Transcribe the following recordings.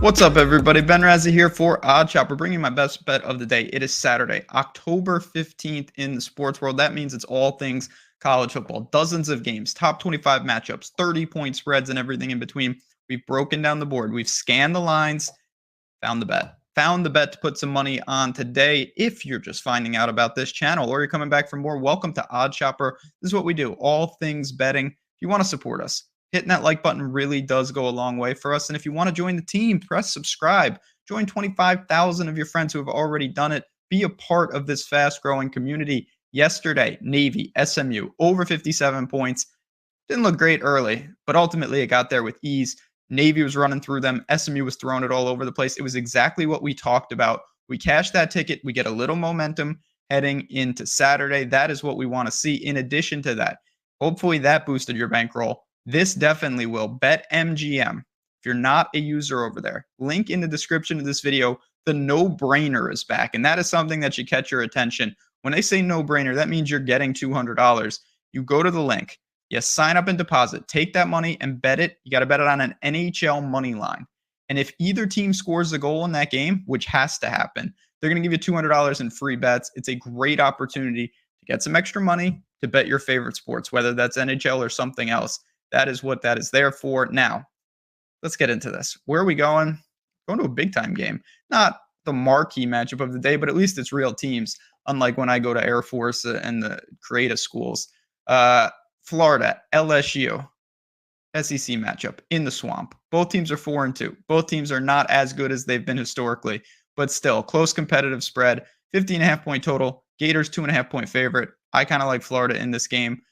What's up, everybody? Ben Razzie here for Odd Chopper, bringing my best bet of the day. It is Saturday, October 15th in the sports world. That means it's all things college football. Dozens of games, top 25 matchups, 30-point spreads, and everything in between. We've broken down the board. We've scanned the lines, found the bet. Found the bet to put some money on today. If you're just finding out about this channel or you're coming back for more, welcome to Odd Chopper. This is what we do, all things betting. If you want to support us, hitting that like button really does go a long way for us. And if you want to join the team, press subscribe. Join 25,000 of your friends who have already done it. Be a part of this fast-growing community. Yesterday, Navy, SMU, over 57 points. Didn't look great early, but ultimately it got there with ease. Navy was running through them. SMU was throwing it all over the place. It was exactly what we talked about. We cashed that ticket. We get a little momentum heading into Saturday. That is what we want to see. In addition to that, hopefully that boosted your bankroll. This definitely will. BetMGM. If you're not a user over there, link in the description of this video. The no-brainer is back, and that is something that should catch your attention. When they say no-brainer, that means you're getting $200. You go to the link. You sign up and deposit. Take that money and bet it. You got to bet it on an NHL money line. And if either team scores a goal in that game, which has to happen, they're going to give you $200 in free bets. It's a great opportunity to get some extra money to bet your favorite sports, whether that's NHL or something else. That is what that is there for. Now, let's get into this. Where are we going? Going to a big-time game. Not the marquee matchup of the day, but at least it's real teams, unlike when I go to Air Force and the creative schools. Florida, LSU, SEC matchup in the Swamp. Both teams are 4-2. Both teams are not as good as they've been historically, but still close competitive spread. 50.5-point total. Gators 2.5-point favorite. I kind of like Florida in this game.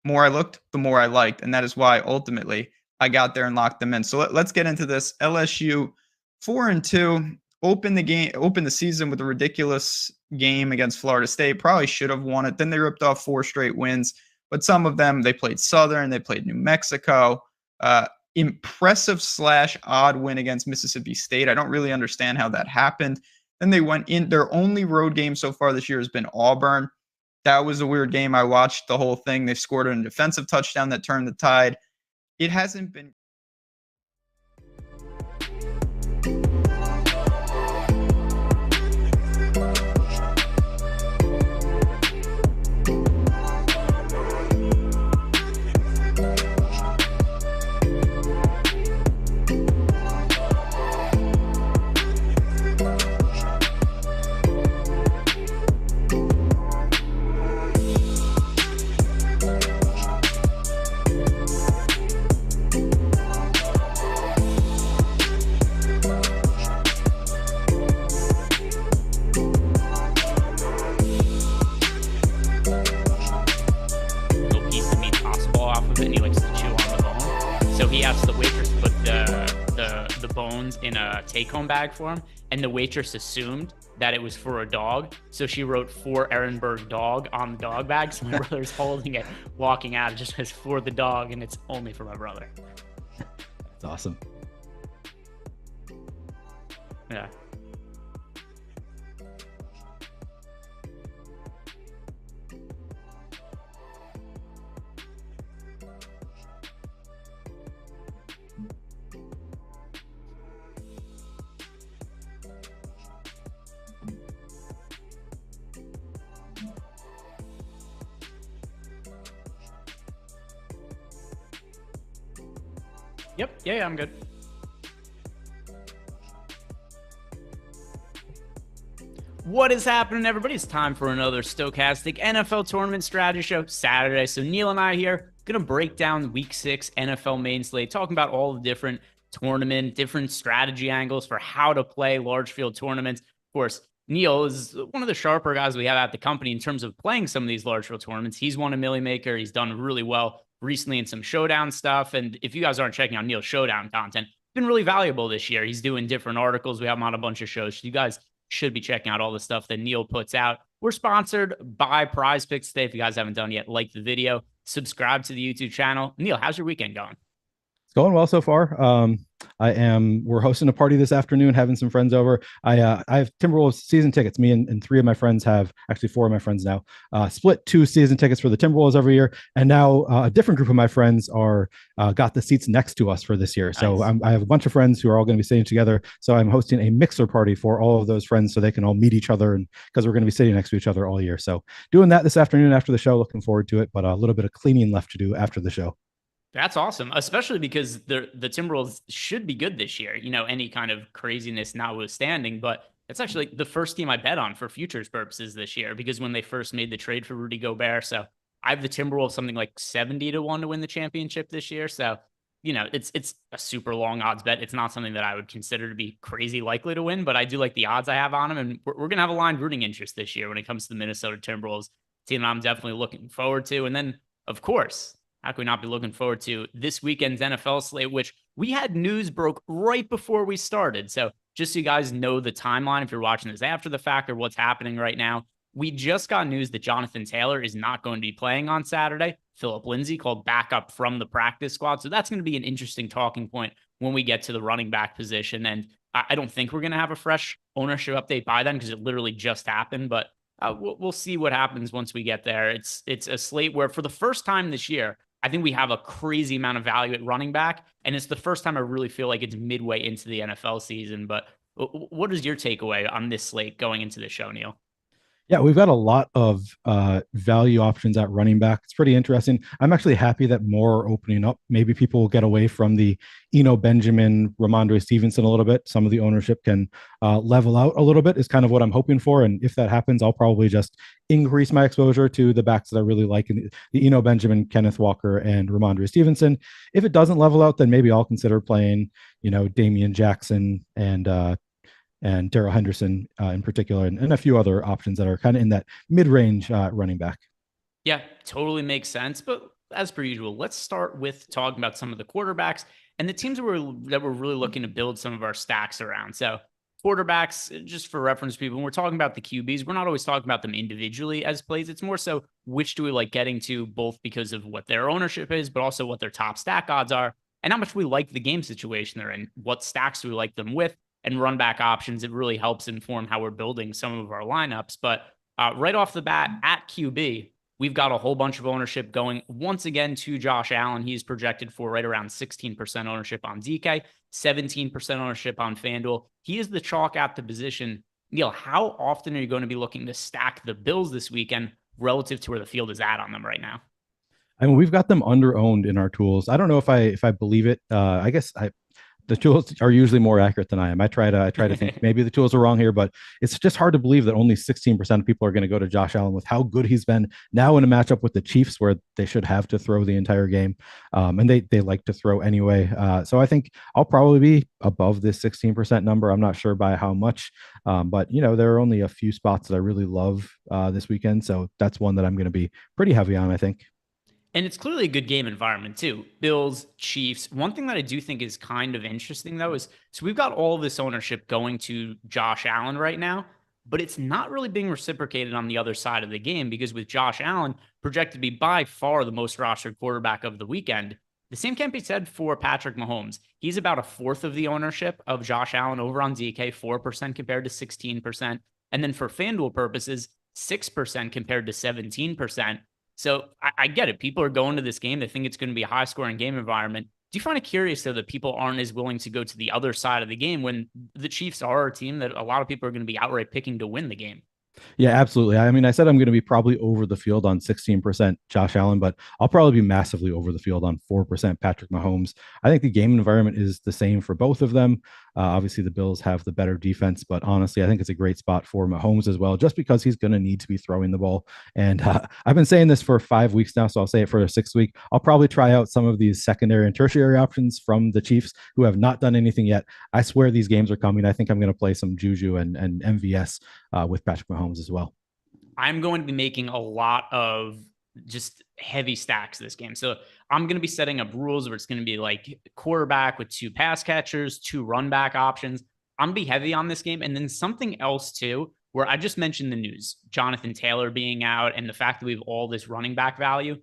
The more I looked, the more I liked, and that is why ultimately I got there and locked them in. So let's get into this. LSU 4-2. Open the season with a ridiculous game against Florida State. Probably should have won it. Then they ripped off 4 straight wins. But some of them, they played Southern, they played New Mexico. Impressive / odd win against Mississippi State. I don't really understand how that happened. Then they went in. Their only road game so far this year has been Auburn. That was a weird game. I watched the whole thing. They scored a defensive touchdown that turned the tide. It hasn't been. In a take-home bag for him, and the waitress assumed that it was for a dog, so she wrote "for Ehrenberg dog" on the dog bag. So my brother's holding it, walking out. It just says "for the dog," and it's only for my brother. That's awesome. Yeah. Yep. Yeah, I'm good. What is happening, everybody? It's time for another Stokastic NFL Tournament Strategy show Saturday. So Neil and I here going to break down Week 6 NFL main slate, talking about all the different different strategy angles for how to play large field tournaments. Of course, Neil is one of the sharper guys we have at the company in terms of playing some of these large field tournaments. He's won a Millie Maker. He's done really well recently in some showdown stuff. And if you guys aren't checking out Neil's showdown content, it's been really valuable this year. He's doing different articles. We have him on a bunch of shows. So you guys should be checking out all the stuff that Neil puts out. We're sponsored by Prize Picks today. If you guys haven't done yet, like the video, subscribe to the YouTube channel. Neil, how's your weekend going? It's going well so far. We're hosting a party this afternoon, having some friends over. I have Timberwolves season tickets. Me and three of my friends have, actually four of my friends now, split 2 season tickets for the Timberwolves every year. And now a different group of my friends are got the seats next to us for this year. So Nice. I have a bunch of friends who are all going to be sitting together. So I'm hosting a mixer party for all of those friends so they can all meet each other, and because we're going to be sitting next to each other all year. So doing that this afternoon after the show, looking forward to it, but a little bit of cleaning left to do after the show. That's awesome, especially because the Timberwolves should be good this year. Any kind of craziness notwithstanding, but it's actually the first team I bet on for futures purposes this year because when they first made the trade for Rudy Gobert, so I have the Timberwolves something like 70-1 to win the championship this year. So it's a super long odds bet. It's not something that I would consider to be crazy likely to win, but I do like the odds I have on them, and we're gonna have a rooting interest this year when it comes to the Minnesota Timberwolves team. I'm definitely looking forward to, and then of course, how can we not be looking forward to this weekend's NFL slate, which we had news broke right before we started. So just so you guys know the timeline, if you're watching this after the fact or what's happening right now, we just got news that Jonathan Taylor is not going to be playing on Saturday. Philip Lindsay called back up from the practice squad. So that's going to be an interesting talking point when we get to the running back position. And I don't think we're going to have a fresh ownership update by then because it literally just happened. But we'll see what happens once we get there. It's a slate where for the first time this year, I think we have a crazy amount of value at running back, and it's the first time I really feel like it's midway into the NFL season. But what is your takeaway on this slate going into the show, Neil? Yeah, we've got a lot of value options at running back. It's pretty interesting. I'm actually happy that more are opening up. Maybe people will get away from the Benjamin, Ramondre Stevenson a little bit. Some of the ownership can level out a little bit is kind of what I'm hoping for. And if that happens, I'll probably just increase my exposure to the backs that I really like in the Benjamin, Kenneth Walker, and Ramondre Stevenson. If it doesn't level out, then maybe I'll consider playing, Damian Jackson and Daryl Henderson in particular, and a few other options that are kind of in that mid-range running back. Yeah, totally makes sense. But as per usual, let's start with talking about some of the quarterbacks and the teams that we're really looking to build some of our stacks around. So quarterbacks, just for reference, people, when we're talking about the QBs, we're not always talking about them individually as plays. It's more so which do we like getting to, both because of what their ownership is, but also what their top stack odds are and how much we like the game situation they're in. What stacks do we like them with? And run back options, it really helps inform how we're building some of our lineups. But right off the bat at QB, we've got a whole bunch of ownership going once again to Josh Allen. He's projected for right around 16% ownership on DK, 17% ownership on FanDuel. He is the chalk at the position. Neil, how often are you going to be looking to stack the Bills this weekend relative to where the field is at on them right now? I mean, we've got them under-owned in our tools. I don't know if I believe it. I guess the tools are usually more accurate than I am. I try to think maybe the tools are wrong here, but it's just hard to believe that only 16% of people are going to go to Josh Allen with how good he's been now in a matchup with the Chiefs where they should have to throw the entire game. And they like to throw anyway. So I think I'll probably be above this 16% number. I'm not sure by how much, but there are only a few spots that I really love this weekend. So that's one that I'm going to be pretty heavy on, I think. And it's clearly a good game environment too. Bills, Chiefs. One thing that I do think is kind of interesting though is, so we've got all this ownership going to Josh Allen right now, but it's not really being reciprocated on the other side of the game because with Josh Allen projected to be by far the most rostered quarterback of the weekend, the same can't be said for Patrick Mahomes. He's about a fourth of the ownership of Josh Allen over on DK, 4% compared to 16%. And then for FanDuel purposes, 6% compared to 17%. So I get it. People are going to this game. They think it's going to be a high scoring game environment. Do you find it curious, though, that people aren't as willing to go to the other side of the game when the Chiefs are a team that a lot of people are going to be outright picking to win the game? Yeah, absolutely. I mean, I said I'm going to be probably over the field on 16% Josh Allen, but I'll probably be massively over the field on 4% Patrick Mahomes. I think the game environment is the same for both of them. Obviously, the Bills have the better defense, but honestly, I think it's a great spot for Mahomes as well, just because he's going to need to be throwing the ball. And I've been saying this for 5 weeks now, so I'll say it for the 6th week. I'll probably try out some of these secondary and tertiary options from the Chiefs who have not done anything yet. I swear these games are coming. I think I'm going to play some Juju and MVS with Patrick Mahomes as well. I'm going to be making a lot of just heavy stacks this game. So I'm going to be setting up rules where it's going to be like quarterback with 2 pass catchers, 2 run back options. I'm going to be heavy on this game. And then something else too, where I just mentioned the news, Jonathan Taylor being out and the fact that we have all this running back value.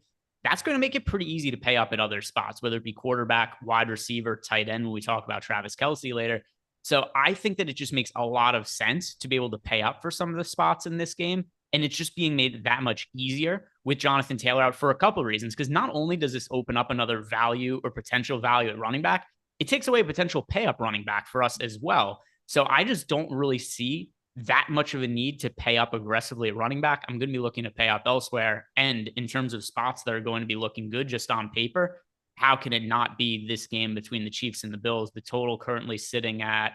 that's going to make it pretty easy to pay up at other spots, whether it be quarterback, wide receiver, tight end, when we talk about Travis Kelce later. So I think that it just makes a lot of sense to be able to pay up for some of the spots in this game. And it's just being made that much easier with Jonathan Taylor out for a couple of reasons. Because not only does this open up another value or potential value at running back, it takes away a potential pay up running back for us as well. So I just don't really see that much of a need to pay up aggressively at running back. I'm going to be looking to pay up elsewhere. And in terms of spots that are going to be looking good just on paper, how can it not be this game between the Chiefs and the Bills? The total currently sitting at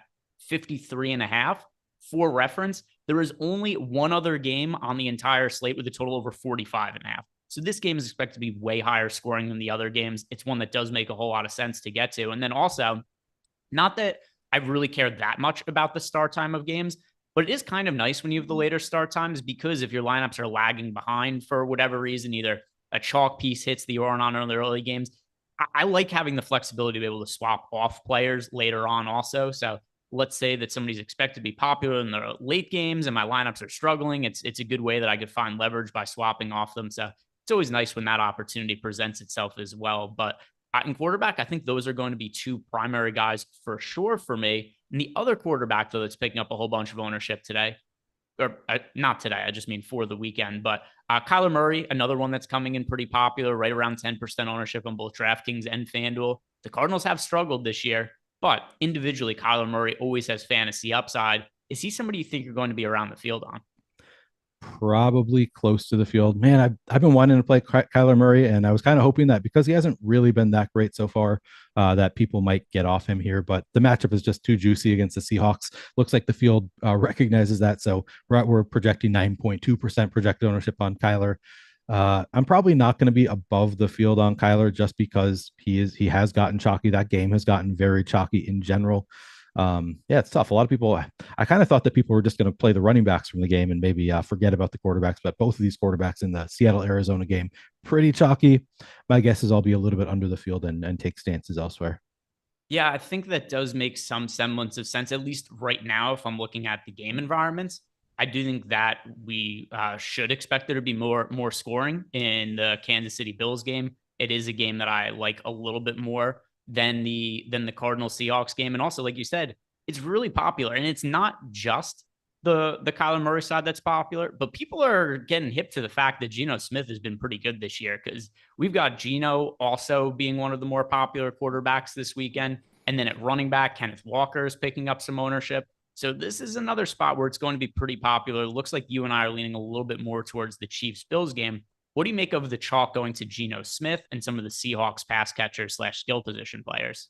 53.5. For reference, there is only one other game on the entire slate with a total over 45.5. So this game is expected to be way higher scoring than the other games. It's one that does make a whole lot of sense to get to. And then also, not that I really care that much about the start time of games, but it is kind of nice when you have the later start times, because if your lineups are lagging behind for whatever reason, either a chalk piece hits the on the early games, I like having the flexibility to be able to swap off players later on also. So let's say that somebody's expected to be popular in the late games and my lineups are struggling. It's a good way that I could find leverage by swapping off them. So it's always nice when that opportunity presents itself as well. But in quarterback, I think those are going to be two primary guys for sure for me. And the other quarterback, though, that's picking up a whole bunch of ownership today, or not today, I just mean for the weekend, but Kyler Murray, another one that's coming in pretty popular, right around 10% ownership on both DraftKings and FanDuel. The Cardinals have struggled this year, but individually, Kyler Murray always has fantasy upside. Is he somebody you think you're going to be around the field on? Probably close to the field. Man, I've been wanting to play Kyler Murray, and I was kind of hoping that because he hasn't really been that great so far, that people might get off him here. But the matchup is just too juicy against the Seahawks. Looks like the field recognizes that. So we're projecting 9.2% projected ownership on Kyler. I'm probably not going to be above the field on Kyler just because he has gotten chalky. That game has gotten very chalky in general. Yeah, it's tough. A lot of people, I kind of thought that people were just going to play the running backs from the game and maybe forget about the quarterbacks, but both of these quarterbacks in the Seattle-Arizona game, pretty chalky. My guess is I'll be a little bit under the field and take stances elsewhere. Yeah, I think that does make some semblance of sense, at least right now, if I'm looking at the game environments. I do think that we should expect there to be more scoring in the Kansas City Bills game. It is a game that I like a little bit more than the Cardinals Seahawks game. And also, like you said, it's really popular. And it's not just the Kyler Murray side that's popular, but people are getting hip to the fact that Geno Smith has been pretty good this year, because we've got Geno also being one of the more popular quarterbacks this weekend. And then at running back, Kenneth Walker is picking up some ownership. So this is another spot where it's going to be pretty popular. It looks like you and I are leaning a little bit more towards the Chiefs-Bills game. What do you make of the chalk going to Geno Smith and some of the Seahawks pass catchers / skill position players?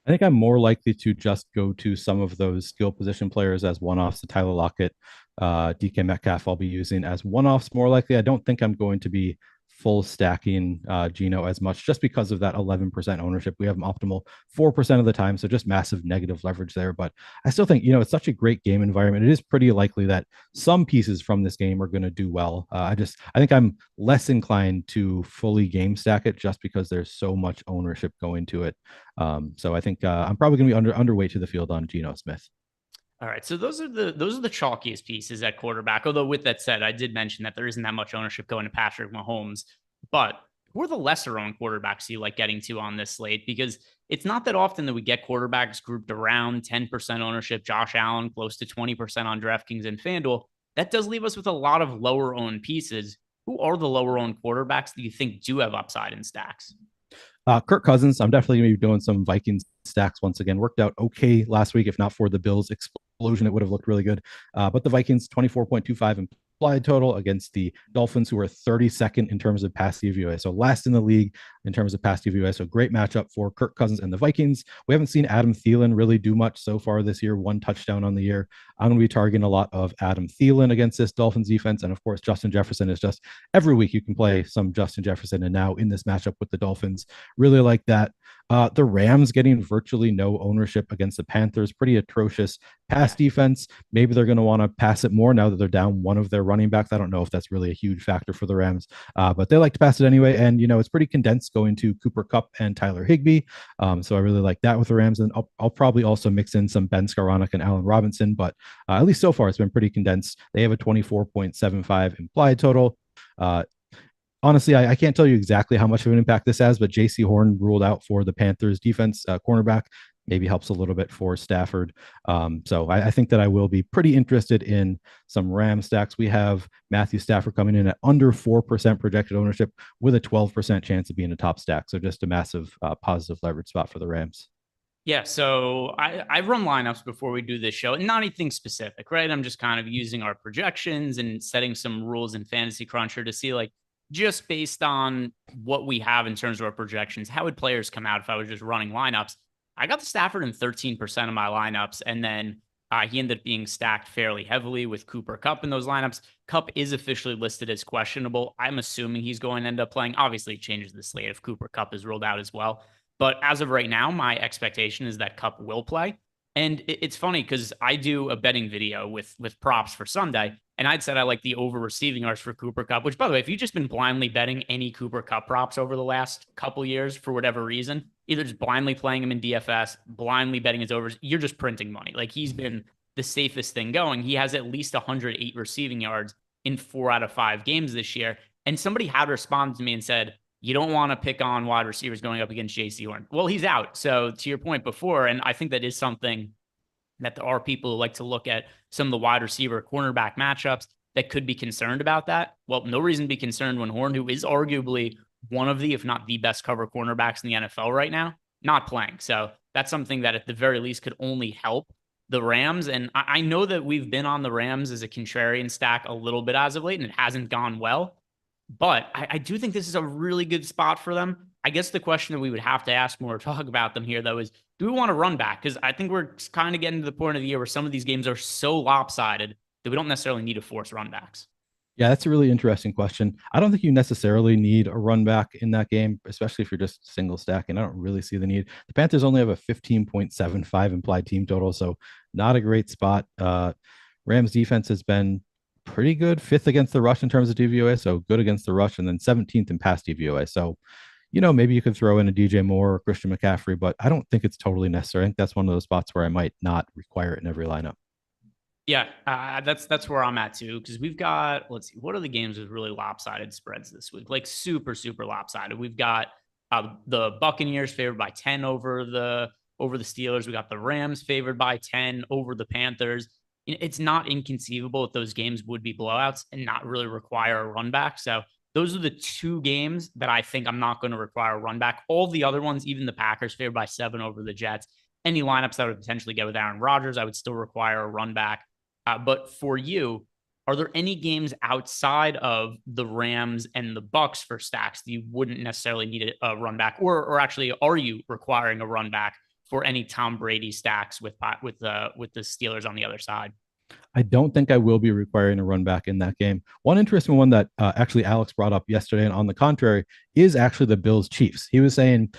I think I'm more likely to just go to some of those skill position players as one-offs. The Tyler Lockett, DK Metcalf I'll be using as one-offs more likely. I don't think I'm going to be full stacking Geno as much just because of that 11% ownership. We have him optimal 4% of the time. So just massive negative leverage there. But I still think, it's such a great game environment. It is pretty likely that some pieces from this game are going to do well. I think I'm less inclined to fully game stack it just because there's so much ownership going to it. So I think I'm probably going to be underweight to the field on Geno Smith. All right, so those are the chalkiest pieces at quarterback. Although with that said, I did mention that there isn't that much ownership going to Patrick Mahomes. But who are the lesser owned quarterbacks you like getting to on this slate? Because it's not that often that we get quarterbacks grouped around 10% ownership. Josh Allen close to 20% on DraftKings and FanDuel. That does leave us with a lot of lower owned pieces. Who are the lower owned quarterbacks that you think do have upside in stacks? Kirk Cousins, I'm definitely going to be doing some Vikings stacks once again. Worked out okay last week. If not for the Bills explosion, it would have looked really good. But the Vikings, 24.25 implied total against the Dolphins, who are 32nd in terms of pass DVOA. So last in the league in terms of pass DVOA. So great matchup for Kirk Cousins and the Vikings. We haven't seen Adam Thielen really do much so far this year. 1 touchdown on the year. I'm going to be targeting a lot of Adam Thielen against this Dolphins defense. And of course, Justin Jefferson is just every week you can play some Justin Jefferson. And now in this matchup with the Dolphins, really like that. The Rams getting virtually no ownership against the Panthers. Pretty atrocious pass defense. Maybe they're going to want to pass it more now that they're down one of their running backs. I don't know if that's really a huge factor for the Rams, but they like to pass it anyway. And, it's pretty condensed going to Cooper Kupp and Tyler Higbee. So I really like that with the Rams. And I'll probably also mix in some Ben Skowronek and Allen Robinson, but at least so far it's been pretty condensed. They have a 24.75 implied total. Honestly, I can't tell you exactly how much of an impact this has, but J.C. Horn ruled out for the Panthers defense cornerback. Maybe helps a little bit for Stafford. So I think that I will be pretty interested in some Ram stacks. We have Matthew Stafford coming in at under 4% projected ownership with a 12% chance of being a top stack. So just a massive positive leverage spot for the Rams. Yeah, so I run lineups before we do this show, and not anything specific, right? I'm just kind of using our projections and setting some rules in Fantasy Cruncher to see, like, just based on what we have in terms of our projections, how would players come out if I was just running lineups? I got the Stafford in 13% of my lineups, and then he ended up being stacked fairly heavily with Cooper Kupp in those lineups. Kupp is officially listed as questionable. I'm assuming he's going to end up playing. Obviously, it changes the slate if Cooper Kupp is ruled out as well. But as of right now, my expectation is that Kupp will play. And it's funny because I do a betting video with props for Sunday, and I'd said I like the over receiving yards for Cooper Kupp. Which, by the way, if you've just been blindly betting any Cooper Kupp props over the last couple years for whatever reason, either just blindly playing him in DFS, blindly betting his overs, you're just printing money. Like, he's been the safest thing going. He has at least 108 receiving yards in 4 out of 5 games this year. And somebody had responded to me and said, you don't want to pick on wide receivers going up against J.C. Horn. Well, he's out. So to your point before, and I think that is something that there are people who like to look at some of the wide receiver cornerback matchups that could be concerned about that. Well, no reason to be concerned when Horn, who is arguably one of the, if not the best cover cornerbacks in the NFL right now, not playing. So that's something that at the very least could only help the Rams. And I know that we've been on the Rams as a contrarian stack a little bit as of late, and it hasn't gone well. But I do think this is a really good spot for them. I guess the question that we would have to ask when we're talking about them here, though, is do we want to run back? Because I think we're kind of getting to the point of the year where some of these games are so lopsided that we don't necessarily need to force run backs. Yeah, that's a really interesting question. I don't think you necessarily need a run back in that game, especially if you're just single stacking. I don't really see the need. The Panthers only have a 15.75 implied team total, so not a great spot. Rams defense has been pretty good, 5th against the rush in terms of DVOA, so good against the rush, and then 17th in pass DVOA. So, maybe you could throw in a DJ Moore or Christian McCaffrey, but I don't think it's totally necessary. I think that's one of those spots where I might not require it in every lineup. Yeah, that's where I'm at too, because we've got, let's see, what are the games with really lopsided spreads this week? Like super, super lopsided. We've got the Buccaneers favored by 10 over the Steelers. We got the Rams favored by 10 over the Panthers. It's not inconceivable that those games would be blowouts and not really require a run back. So those are the 2 games that I think I'm not going to require a run back. All the other ones, even the Packers favored by 7 over the Jets, any lineups that would potentially get with Aaron Rodgers, I would still require a run back. But for you, are there any games outside of the Rams and the Bucks for stacks that you wouldn't necessarily need a run back, or actually, are you requiring a run back for any Tom Brady stacks with the Steelers on the other side? I don't think I will be requiring a run back in that game. One interesting one that actually Alex brought up yesterday, and on the contrary, is actually the Bills Chiefs. He was saying,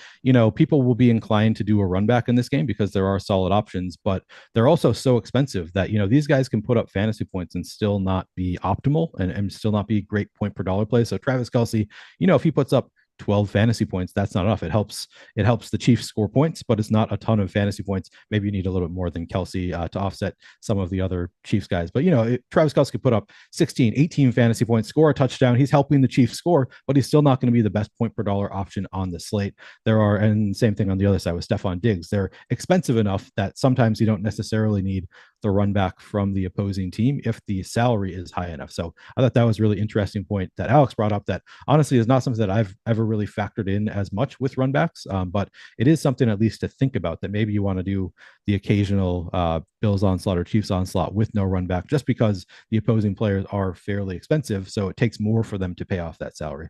people will be inclined to do a run back in this game because there are solid options, but they're also so expensive that, these guys can put up fantasy points and still not be optimal and still not be great point per dollar plays. So Travis Kelce, if he puts up 12 fantasy points, that's not enough. It helps the Chiefs score points, but it's not a ton of fantasy points. Maybe you need a little bit more than Kelce to offset some of the other Chiefs guys. But Travis Kelce could put up 16, 18 fantasy points, score a touchdown. He's helping the Chiefs score, but he's still not going to be the best point per dollar option on the slate. And same thing on the other side with Stephon Diggs. They're expensive enough that sometimes you don't necessarily need the run back from the opposing team if the salary is high enough. So I thought that was a really interesting point that Alex brought up that honestly is not something that I've ever really factored in as much with run backs. But it is something at least to think about, that maybe you want to do the occasional Bills onslaught or Chiefs onslaught with no run back, just because the opposing players are fairly expensive. So it takes more for them to pay off that salary.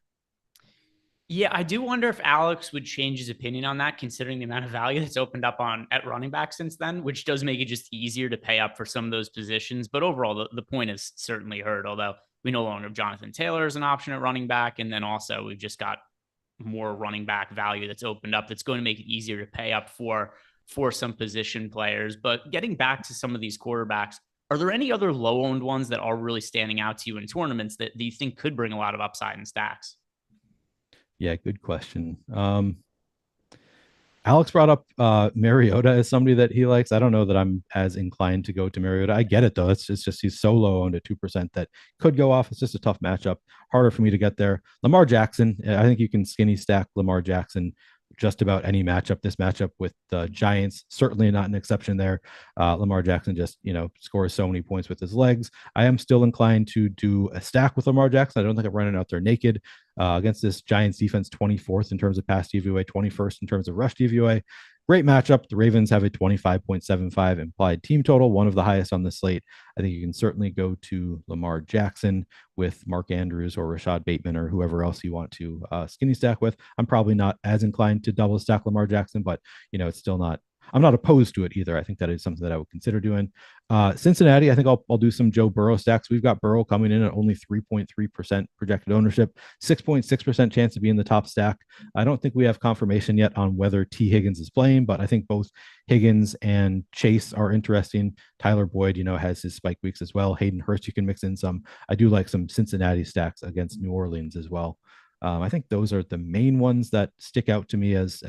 Yeah, I do wonder if Alex would change his opinion on that, considering the amount of value that's opened up at running back since then, which does make it just easier to pay up for some of those positions. But overall, the point is certainly heard, although we no longer have Jonathan Taylor as an option at running back. And then also we've just got more running back value that's opened up that's going to make it easier to pay up for some position players. But getting back to some of these quarterbacks, are there any other low-owned ones that are really standing out to you in tournaments that you think could bring a lot of upside in stacks? Yeah, good question. Alex brought up Mariota as somebody that he likes. I don't know that I'm as inclined to go to Mariota. I get it though. It's just he's so low owned at 2% that could go off. It's just a tough matchup. Harder for me to get there. Lamar Jackson. I think you can skinny stack Lamar Jackson just about any matchup. This matchup with the Giants, certainly not an exception there. Lamar Jackson just, scores so many points with his legs. I am still inclined to do a stack with Lamar Jackson. I don't think I'm running out there naked against this Giants defense, 24th in terms of pass DVOA, 21st in terms of rush DVOA. Great matchup. The Ravens have a 25.75 implied team total, one of the highest on the slate. I think you can certainly go to Lamar Jackson with Mark Andrews or Rashad Bateman or whoever else you want to skinny stack with. I'm probably not as inclined to double stack Lamar Jackson, but it's still not. I'm not opposed to it either. I think that is something that I would consider doing. Cincinnati, I think I'll do some Joe Burrow stacks. We've got Burrow coming in at only 3.3% projected ownership, 6.6% chance to be in the top stack. I don't think we have confirmation yet on whether T. Higgins is playing, but I think both Higgins and Chase are interesting. Tyler Boyd, has his spike weeks as well. Hayden Hurst, you can mix in some. I do like some Cincinnati stacks against New Orleans as well. I think those are the main ones that stick out to me as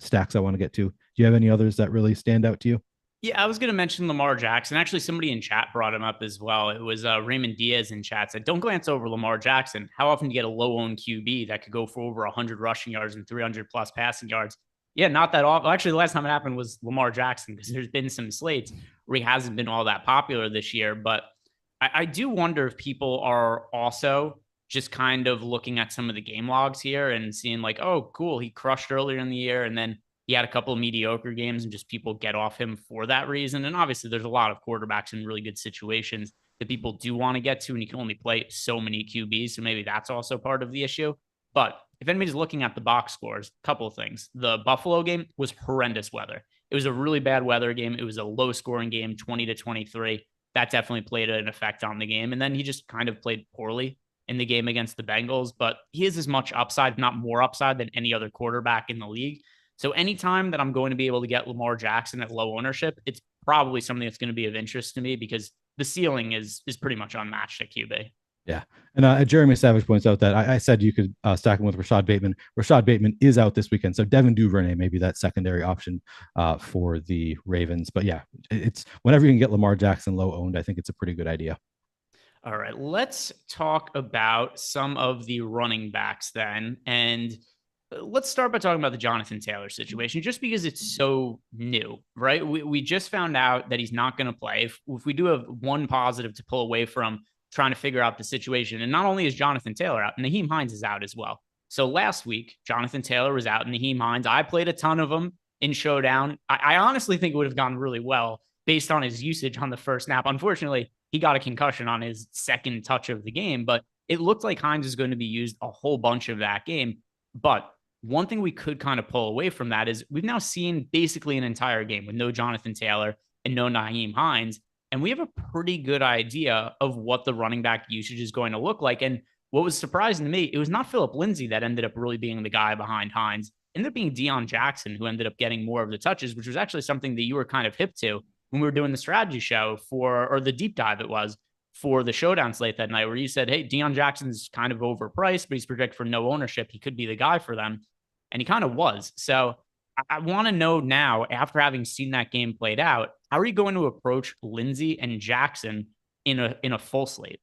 stacks I want to get to. Do you have any others that really stand out to you? Yeah, I was going to mention Lamar Jackson. Actually, somebody in chat brought him up as well. It was Raymond Diaz in chat said, don't glance over Lamar Jackson. How often do you get a low-owned QB that could go for over 100 rushing yards and 300-plus passing yards? Yeah, not that often. Actually, the last time it happened was Lamar Jackson because there's been some slates where he hasn't been all that popular this year. But I do wonder if people are also just kind of looking at some of the game logs here and seeing like, oh, cool, he crushed earlier in the year and then he had a couple of mediocre games and just people get off him for that reason. And obviously there's a lot of quarterbacks in really good situations that people do want to get to, and you can only play so many QBs. So maybe that's also part of the issue. But if anybody's looking at the box scores, a couple of things. The Buffalo game was horrendous weather. It was a really bad weather game. It was a low scoring game, 20-23. That definitely played an effect on the game. And then he just kind of played poorly in the game against the Bengals, but he has as much upside, if not more upside than any other quarterback in the league. So anytime that I'm going to be able to get Lamar Jackson at low ownership, it's probably something that's going to be of interest to me because the ceiling is pretty much unmatched at QB. Yeah. And Jeremy Savage points out that I said you could stack him with Rashad Bateman. Rashad Bateman is out this weekend. So Devin Duvernay may be that secondary option for the Ravens. But yeah, it's whenever you can get Lamar Jackson low owned, I think it's a pretty good idea. All right. Let's talk about some of the running backs then. And let's start by talking about the Jonathan Taylor situation, just because it's so new, right? We just found out that he's not going to play. If we do have one positive to pull away from trying to figure out the situation, and not only is Jonathan Taylor out, Nyheim Hines is out as well. So last week, Jonathan Taylor was out and Nyheim Hines. I played a ton of them in Showdown. I honestly think it would have gone really well based on his usage on the first snap. Unfortunately, he got a concussion on his second touch of the game, but it looked like Hines is going to be used a whole bunch of that game. But one thing we could kind of pull away from that is we've now seen basically an entire game with no Jonathan Taylor and no Nyheim Hines. And we have a pretty good idea of what the running back usage is going to look like. And what was surprising to me, it was not Phillip Lindsay that ended up really being the guy behind Hines. It ended up being Deion Jackson who ended up getting more of the touches, which was actually something that you were kind of hip to when we were doing the strategy show or the deep dive it was for the Showdown slate that night, where you said, hey, Deion Jackson's kind of overpriced, but he's projected for no ownership. He could be the guy for them. And he kind of was. So I want to know now, after having seen that game played out, how are you going to approach Lindsay and Jackson in a full slate?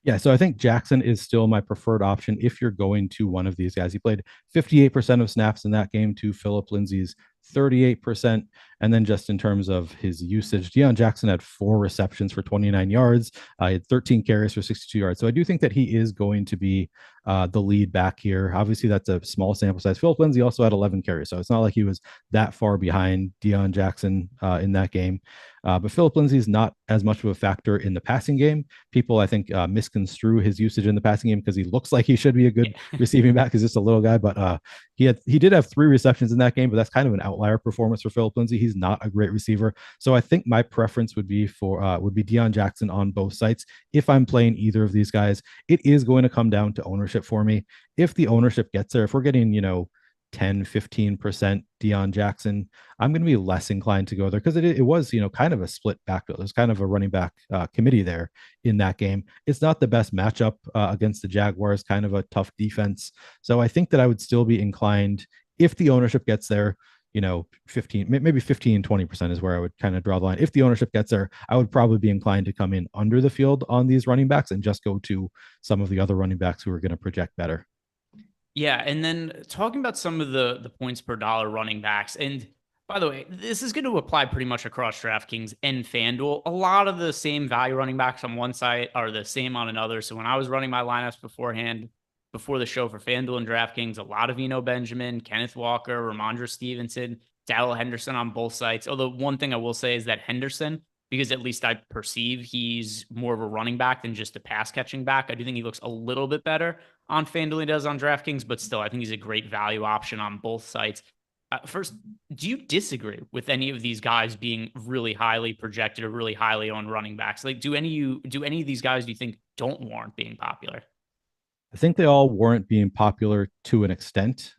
Yeah, so I think Jackson is still my preferred option if you're going to one of these guys. He played 58% of snaps in that game to Phillip Lindsay's 38%. And then just in terms of his usage, Deion Jackson had 4 receptions for 29 yards. He had 13 carries for 62 yards. So I do think that he is going to be the lead back here. Obviously, that's a small sample size. Phillip Lindsay also had 11 carries. So it's not like he was that far behind Deion Jackson in that game. But Phillip Lindsay is not as much of a factor in the passing game. People, I think, misconstrue his usage in the passing game because he looks like he should be a good receiving back. He's just a little guy. But he did have 3 receptions in that game, but that's kind of an outlier performance for Phillip Lindsay. He's not a great receiver. So I think my preference would be Deion Jackson on both sites. If I'm playing either of these guys, it is going to come down to ownership for me. If the ownership gets there, if we're getting, 10-15% Deion Jackson, I'm going to be less inclined to go there because it was, kind of a split backfield. There's kind of a running back committee there in that game. It's not the best matchup against the Jaguars, kind of a tough defense. So I think that I would still be inclined, if the ownership gets there, maybe 15, 20% is where I would kind of draw the line. If the ownership gets there, I would probably be inclined to come in under the field on these running backs and just go to some of the other running backs who are going to project better. Yeah, and then talking about some of the points per dollar running backs, and by the way, this is going to apply pretty much across DraftKings and FanDuel. A lot of the same value running backs on one side are the same on another. So when I was running my lineups beforehand, before the show for FanDuel and DraftKings, a lot of Benjamin, Kenneth Walker, Ramondre Stevenson, Daryl Henderson on both sites. Although one thing I will say is that Henderson, because at least I perceive he's more of a running back than just a pass catching back. I do think he looks a little bit better on FanDuel than he does on DraftKings, but still, I think he's a great value option on both sites. First, do you disagree with any of these guys being really highly projected or really highly owned running backs? Like, do any of these guys do you think don't warrant being popular? I think they all warrant being popular to an extent.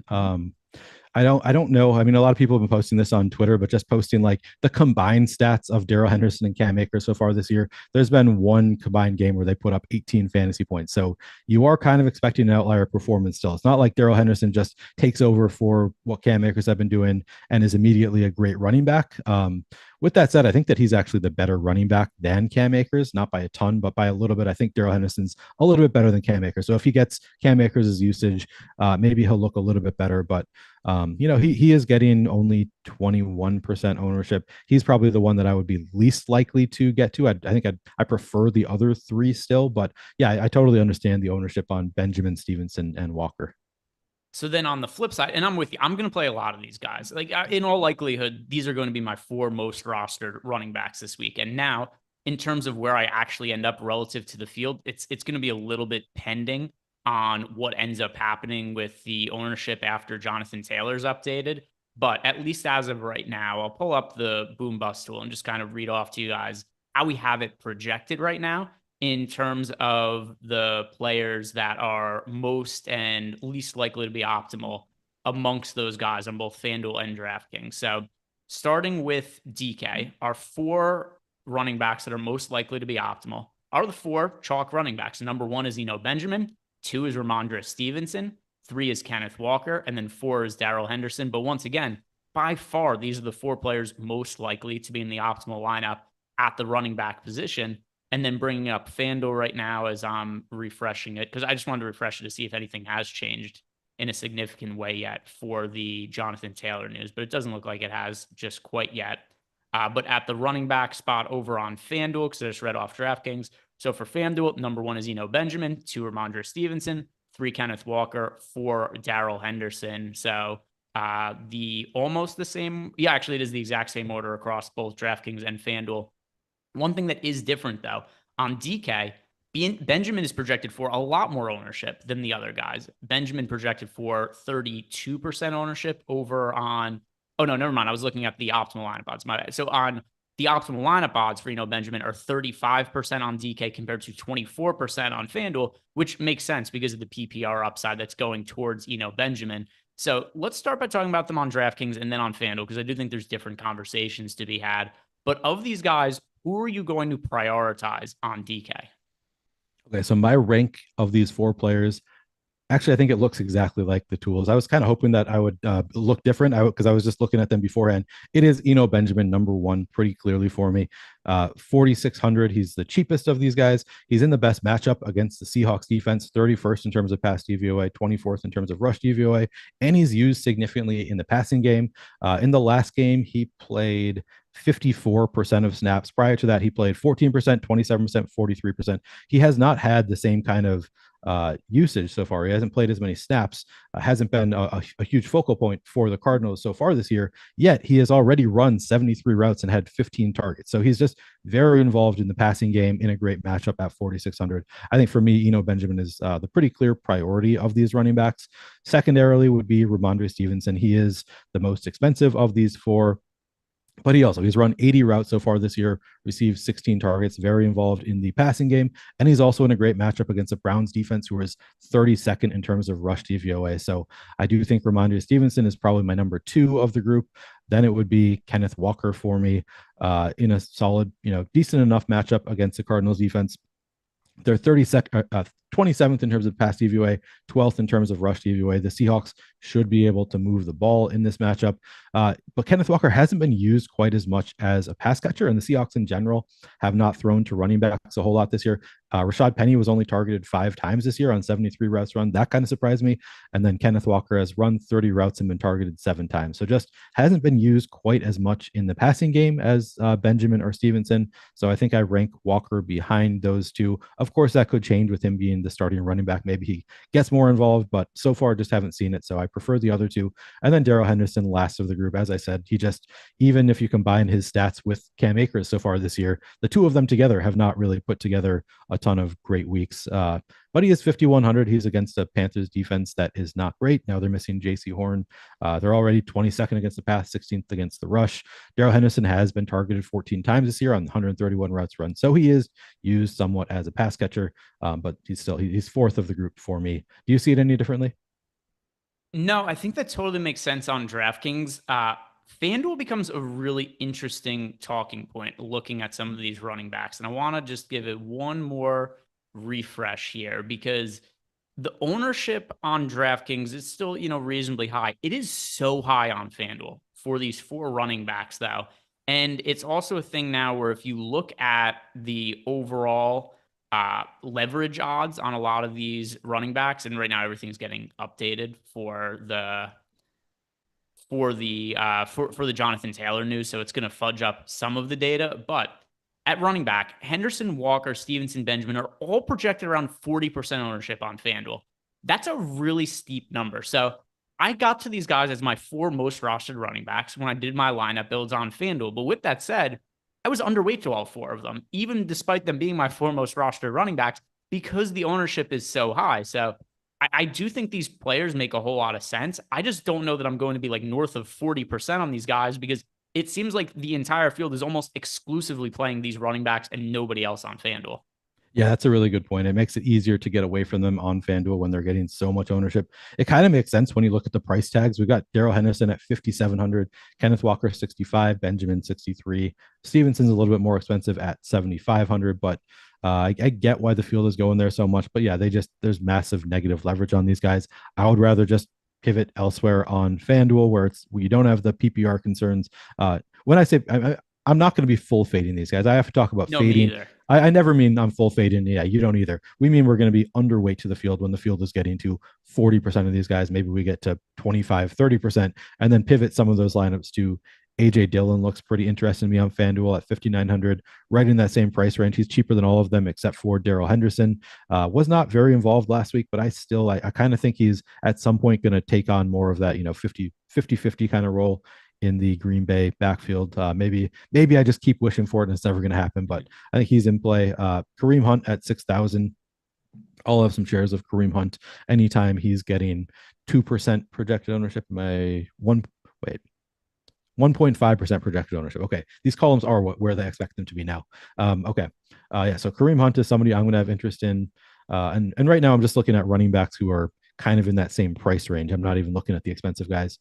I don't know. I mean, a lot of people have been posting this on Twitter, but just posting like the combined stats of Daryl Henderson and Cam Akers so far this year. There's been one combined game where they put up 18 fantasy points. So you are kind of expecting an outlier performance still. It's not like Daryl Henderson just takes over for what Cam Akers have been doing and is immediately a great running back. With that said, I think that he's actually the better running back than Cam Akers, not by a ton, but by a little bit. I think Daryl Henderson's a little bit better than Cam Akers. So if he gets Cam Akers' usage, maybe he'll look a little bit better. But he is getting only 21% ownership. He's probably the one that I would be least likely to get to. I think I prefer the other three still, but yeah, I totally understand the ownership on Benjamin, Stevenson, and Walker. So then on the flip side, and I'm with you, I'm going to play a lot of these guys. Like in all likelihood, these are going to be my 4 most rostered running backs this week. And now in terms of where I actually end up relative to the field, it's going to be a little bit pending on what ends up happening with the ownership after Jonathan Taylor's updated. But at least as of right now, I'll pull up the boom bust tool and just kind of read off to you guys how we have it projected right now in terms of the players that are most and least likely to be optimal amongst those guys on both FanDuel and DraftKings. So starting with DK, our 4 running backs that are most likely to be optimal are the 4 chalk running backs. Number 1 is Benjamin, 2 is Ramondre Stevenson, 3 is Kenneth Walker, and then 4 is Daryl Henderson. But once again, by far, these are the 4 players most likely to be in the optimal lineup at the running back position. And then bringing up FanDuel right now as I'm refreshing it, because I just wanted to refresh it to see if anything has changed in a significant way yet for the Jonathan Taylor news, but it doesn't look like it has just quite yet. But at the running back spot over on FanDuel, because I just read off DraftKings. So for FanDuel, number 1 is Benjamin, 2 Ramondre Stevenson, 3 Kenneth Walker, 4 Daryl Henderson. So almost the same. Yeah, actually, it is the exact same order across both DraftKings and FanDuel. One thing that is different, though, on DK, Benjamin is projected for a lot more ownership than the other guys. Benjamin projected for 32% ownership over on... Oh, no, never mind. I was looking at the optimal lineup odds. My bad. So on the optimal lineup odds for Benjamin are 35% on DK compared to 24% on FanDuel, which makes sense because of the PPR upside that's going towards Benjamin. So let's start by talking about them on DraftKings and then on FanDuel, because I do think there's different conversations to be had. But of these guys, who are you going to prioritize on DK? Okay, so my rank of these 4 players, actually, I think it looks exactly like the tools. I was kind of hoping that I would look different because I was just looking at them beforehand. It is Benjamin, number 1, pretty clearly for me. 4,600. He's the cheapest of these guys. He's in the best matchup against the Seahawks defense, 31st in terms of pass DVOA, 24th in terms of rush DVOA, and he's used significantly in the passing game. In the last game, he played 54% of snaps. Prior to that, he played 14%, 27%, 43%. He has not had the same kind of usage so far. He hasn't played as many snaps, hasn't been a huge focal point for the Cardinals so far this year, yet he has already run 73 routes and had 15 targets. So he's just very involved in the passing game in a great matchup at 4,600. I think for me, Benjamin is the pretty clear priority of these running backs. Secondarily would be Ramondre Stevenson. He is the most expensive of these 4. But he's run 80 routes so far this year, received 16 targets, very involved in the passing game. And he's also in a great matchup against the Browns defense, who is 32nd in terms of rush DVOA. So I do think Ramondre Stevenson is probably my number 2 of the group. Then it would be Kenneth Walker for me in a solid, decent enough matchup against the Cardinals defense. They're 27th in terms of pass DVOA, 12th in terms of rush DVOA. The Seahawks should be able to move the ball in this matchup. But Kenneth Walker hasn't been used quite as much as a pass catcher, and the Seahawks in general have not thrown to running backs a whole lot this year. Rashad Penny was only targeted 5 times this year on 73 routes run. That kind of surprised me. And then Kenneth Walker has run 30 routes and been targeted 7 times. So just hasn't been used quite as much in the passing game as Benjamin or Stevenson. So I think I rank Walker behind those two. Of course, that could change with him being the starting running back. Maybe he gets more involved, but so far just haven't seen it. So I prefer the other two. And then Daryl Henderson, last of the group. As I said, he just, even if you combine his stats with Cam Akers so far this year, the two of them together have not really put together a ton of great weeks. But he is 5,100. He's against a Panthers defense that is not great. Now they're missing J.C. Horn. They're already 22nd against the pass, 16th against the rush. Daryl Henderson has been targeted 14 times this year on 131 routes run. So he is used somewhat as a pass catcher, but he's fourth of the group for me. Do you see it any differently? No, I think that totally makes sense on DraftKings. FanDuel becomes a really interesting talking point looking at some of these running backs. And I want to just give it one more refresh here because the ownership on DraftKings is still, reasonably high. It is so high on FanDuel for these 4 running backs, though. And it's also a thing now where if you look at the overall leverage odds on a lot of these running backs, and right now everything's getting updated for the Jonathan Taylor news, so it's going to fudge up some of the data. But at running back, Henderson, Walker, Stevenson, Benjamin are all projected around 40% ownership on FanDuel. That's a really steep number. So I got to these guys as my 4 most rostered running backs when I did my lineup builds on FanDuel. But with that said, I was underweight to all 4 of them, even despite them being my 4 most rostered running backs, because the ownership is so high. So I do think these players make a whole lot of sense. I just don't know that I'm going to be like north of 40% on these guys because it seems like the entire field is almost exclusively playing these running backs and nobody else on FanDuel. Yeah, that's a really good point. It makes it easier to get away from them on FanDuel when they're getting so much ownership. It kind of makes sense when you look at the price tags. We got Daryl Henderson at 5,700, Kenneth Walker 65, Benjamin 63, Stevenson's a little bit more expensive at 7,500, but I get why the field is going there so much. But yeah, there's massive negative leverage on these guys. I would rather just pivot elsewhere on FanDuel where you don't have the PPR concerns. When I say I'm not going to be full fading these guys. I have to talk about fading. I never mean I'm full fading. Yeah, you don't either. We mean we're going to be underweight to the field when the field is getting to 40% of these guys. Maybe we get to 25, 30%, and then pivot some of those lineups to AJ Dillon. Looks pretty interesting to me on FanDuel at 5,900, right in that same price range. He's cheaper than all of them except for Daryl Henderson. Was not very involved last week, but I kind of think he's at some point going to take on more of that, 50-50 kind of role in the Green Bay backfield. Maybe I just keep wishing for it and it's never going to happen, but I think he's in play. Kareem Hunt at 6,000. I'll have some shares of Kareem Hunt anytime he's getting 2% projected ownership. 1.5% projected ownership. Okay. These columns are where they expect them to be now. Okay. So Kareem Hunt is somebody I'm going to have interest in. And right now I'm just looking at running backs who are kind of in that same price range. I'm not even looking at the expensive guys.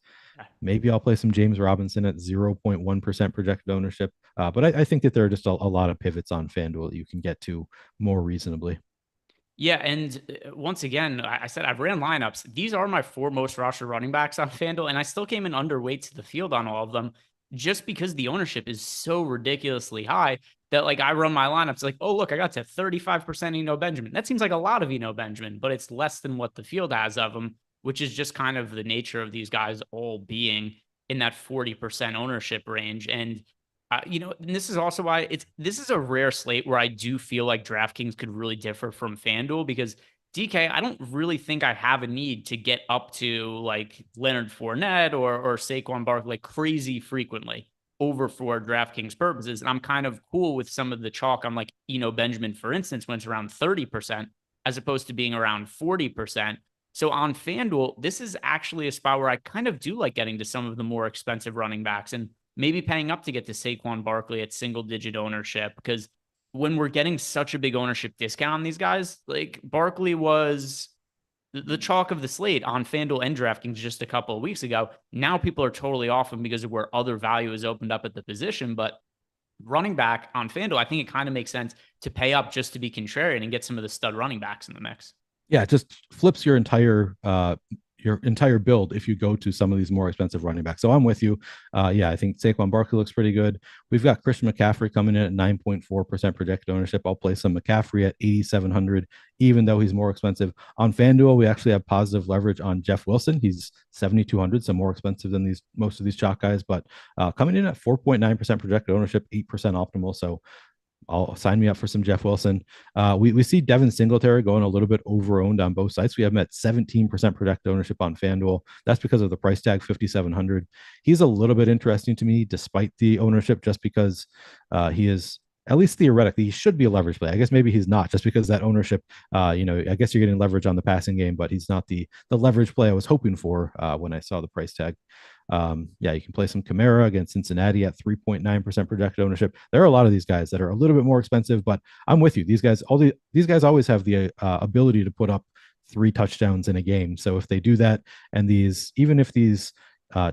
Maybe I'll play some James Robinson at 0.1% projected ownership. But I think that there are just a lot of pivots on FanDuel that you can get to more reasonably. Yeah, and once again, I said I've ran lineups. These are my 4 most rostered running backs on FanDuel, and I still came in underweight to the field on all of them just because the ownership is so ridiculously high that like I run my lineups like, oh, look, I got to 35% Benjamin. That seems like a lot of Benjamin, but it's less than what the field has of them, which is just kind of the nature of these guys all being in that 40% ownership range. And and this is also why this is a rare slate where I do feel like DraftKings could really differ from FanDuel because DK, I don't really think I have a need to get up to like Leonard Fournette or Saquon Barkley like crazy frequently over for DraftKings purposes. And I'm kind of cool with some of the chalk on like, Benjamin, for instance, when it's around 30% as opposed to being around 40%. So on FanDuel, this is actually a spot where I kind of do like getting to some of the more expensive running backs and maybe paying up to get to Saquon Barkley at single-digit ownership because when we're getting such a big ownership discount on these guys, like Barkley was the chalk of the slate on FanDuel and DraftKings just a couple of weeks ago. Now people are totally off him because of where other value is opened up at the position. But running back on FanDuel, I think it kind of makes sense to pay up just to be contrarian and get some of the stud running backs in the mix. Yeah, it just flips your entire your entire build if you go to some of these more expensive running backs. So I'm with you. I think Saquon Barkley looks pretty good. We've got Christian McCaffrey coming in at 9.4% projected ownership. I'll play some McCaffrey at 8,700, even though he's more expensive. On FanDuel, we actually have positive leverage on Jeff Wilson. He's 7,200, so more expensive than most of these chalk guys, but coming in at 4.9% projected ownership, 8% optimal. So I'll sign me up for some Jeff Wilson. We see Devin Singletary going a little bit over-owned on both sites. We have him at 17% projected ownership on FanDuel. That's because of the price tag, 5,700. He's a little bit interesting to me, despite the ownership, just because he is, at least theoretically, he should be a leverage play. I guess maybe he's not, just because that ownership, I guess you're getting leverage on the passing game, but he's not the leverage play I was hoping for when I saw the price tag. You can play some Kamara against Cincinnati at 3.9% projected ownership. There are a lot of these guys that are a little bit more expensive, but I'm with you. These guys always have the ability to put up 3 touchdowns in a game. So if they do that, and even if these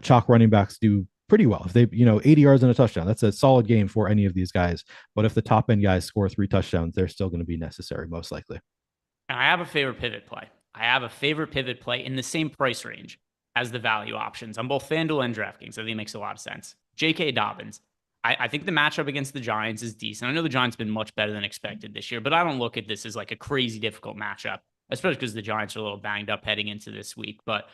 chalk running backs do pretty well, if they 80 yards and a touchdown, that's a solid game for any of these guys. But if the top end guys score 3 touchdowns, they're still going to be necessary, most likely. I have a favorite pivot play. In the same price range as the value options on both FanDuel and DraftKings. I think it makes a lot of sense. J.K. Dobbins. I think the matchup against the Giants is decent. I know the Giants have been much better than expected this year, but I don't look at this as like a crazy difficult matchup, especially because the Giants are a little banged up heading into this week. But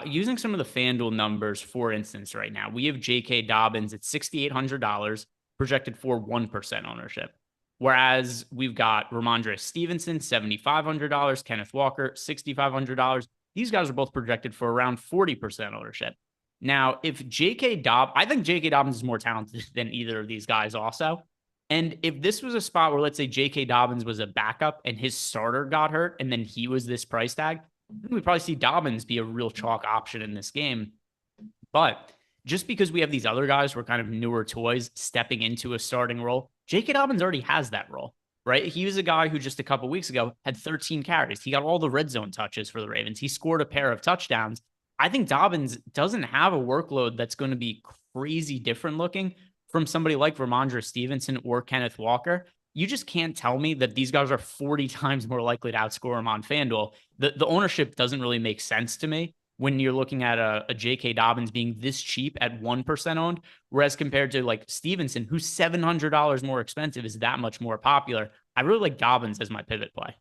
using some of the FanDuel numbers, for instance, right now, we have J.K. Dobbins at $6,800, projected for 1% ownership. Whereas we've got Ramondre Stevenson, $7,500, Kenneth Walker, $6,500. These guys are both projected for around 40% ownership. Now, I think J.K. Dobbins is more talented than either of these guys also. And if this was a spot where, let's say, J.K. Dobbins was a backup and his starter got hurt and then he was this price tag, we'd probably see Dobbins be a real chalk option in this game. But just because we have these other guys who are kind of newer toys stepping into a starting role, J.K. Dobbins already has that role. Right? He was a guy who just a couple weeks ago had 13 carries. He got all the red zone touches for the Ravens. He scored a pair of touchdowns. I think Dobbins doesn't have a workload that's going to be crazy different looking from somebody like Ramondre Stevenson or Kenneth Walker. You just can't tell me that these guys are 40 times more likely to outscore him on FanDuel. The ownership doesn't really make sense to me when you're looking at a J.K. Dobbins being this cheap at 1% owned, whereas compared to like Stevenson, who's $700 more expensive, is that much more popular. I really like Dobbins as my pivot play.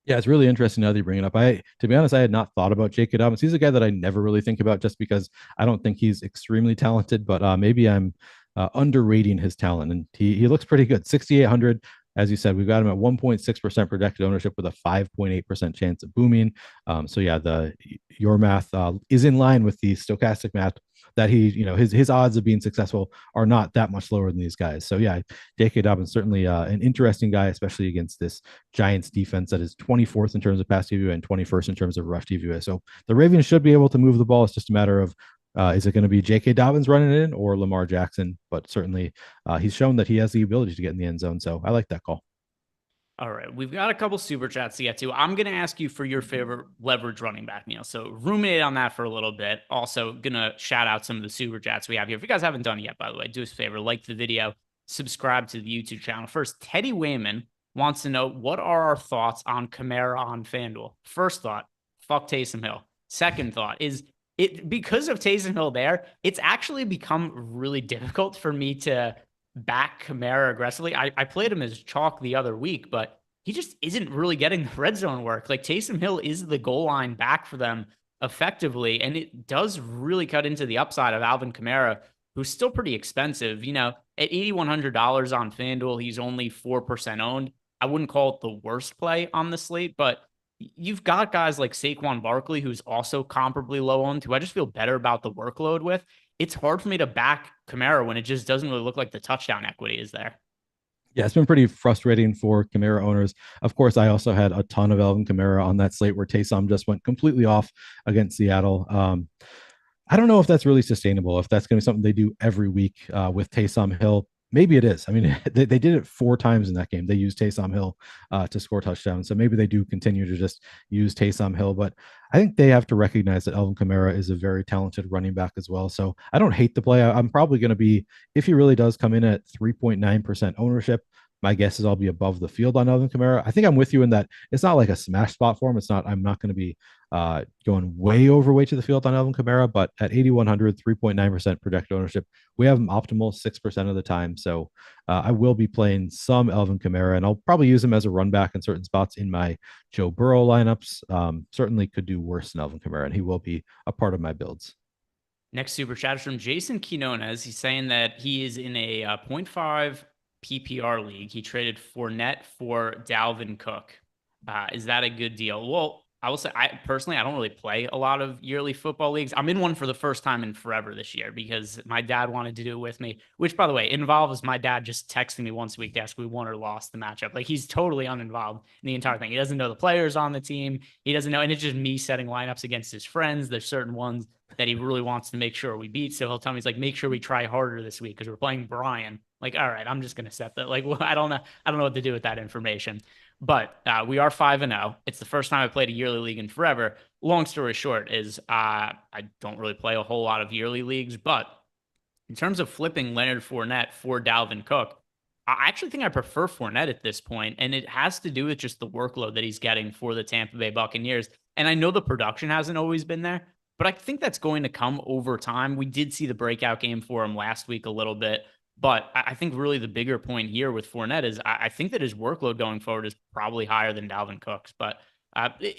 Yeah, it's really interesting now that you bring it up. To be honest, I had not thought about J.K. Dobbins. He's a guy that I never really think about just because I don't think he's extremely talented, but maybe I'm underrating his talent, and he looks pretty good. 6,800. As you said, we've got him at 1.6% projected ownership with a 5.8% chance of booming. Your math is in line with the Stokastic math that his odds of being successful are not that much lower than these guys. So yeah, J.K. Dobbins certainly an interesting guy, especially against this Giants defense that is 24th in terms of pass DVOA and 21st in terms of rush DVOA. So the Ravens should be able to move the ball. It's just a matter of is it going to be J.K. Dobbins running it in or Lamar Jackson? But certainly he's shown that he has the ability to get in the end zone. So I like that call. All right, we've got a couple super chats to get to. I'm going to ask you for your favorite leverage running back, Neil. So ruminate on that for a little bit. Also going to shout out some of the super chats we have here. If you guys haven't done it yet, by the way, do us a favor, like the video, subscribe to the YouTube channel. First, Teddy Wayman wants to know, what are our thoughts on Kamara on FanDuel? First thought, fuck Taysom Hill. Second thought is, because of Taysom Hill there, it's actually become really difficult for me to back Kamara aggressively. I played him as chalk the other week, but he just isn't really getting the red zone work. Like, Taysom Hill is the goal line back for them effectively, and it does really cut into the upside of Alvin Kamara, who's still pretty expensive. At $8,100 on FanDuel, he's only 4% owned. I wouldn't call it the worst play on the slate, but you've got guys like Saquon Barkley, who's also comparably low owned, who I just feel better about the workload with. It's hard for me to back Kamara when it just doesn't really look like the touchdown equity is there. Yeah, it's been pretty frustrating for Kamara owners. Of course, I also had a ton of Alvin Kamara on that slate where Taysom just went completely off against Seattle. I don't know if that's really sustainable, if that's going to be something they do every week with Taysom Hill. Maybe it is. I mean, they did it 4 times in that game. They used Taysom Hill to score touchdowns. So maybe they do continue to just use Taysom Hill. But I think they have to recognize that Alvin Kamara is a very talented running back as well. So I don't hate the play. I'm probably going to be, if he really does come in at 3.9% ownership, My guess is I'll be above the field on Alvin Kamara. I think I'm with you in that it's not like a smash spot for him. I'm not going to be going way overweight to the field on Alvin Kamara, but at 8,100, 3.9% projected ownership, we have him optimal 6% of the time. So I will be playing some Alvin Kamara, and I'll probably use him as a run back in certain spots in my Joe Burrow lineups. Certainly could do worse than Alvin Kamara, and he will be a part of my builds. Next super chat is from Jason Quinones. He's saying that he is in a 0.5 PPR league. He traded Fournette for Dalvin Cook. Is that a good deal? Well, I will say, I don't really play a lot of yearly football leagues. I'm in one for the first time in forever this year because my dad wanted to do it with me, which, by the way, involves my dad just texting me once a week to ask if we won or lost the matchup. Like, he's totally uninvolved in the entire thing. He doesn't know the players on the team. He doesn't know, and it's just me setting lineups against his friends. There's certain ones that he really wants to make sure we beat. So he'll tell me, he's like, make sure we try harder this week because we're playing Brian. Like, all right, I'm just going to set that. Like, well, I don't know what to do with that information. But we are 5-0. It's the first time I played a yearly league in forever. Long story short is I don't really play a whole lot of yearly leagues. But in terms of flipping Leonard Fournette for Dalvin Cook, I actually think I prefer Fournette at this point. And it has to do with just the workload that he's getting for the Tampa Bay Buccaneers. And I know the production hasn't always been there, but I think that's going to come over time. We did see the breakout game for him last week a little bit. But I think really the bigger point here with Fournette is I think that his workload going forward is probably higher than Dalvin Cook's. But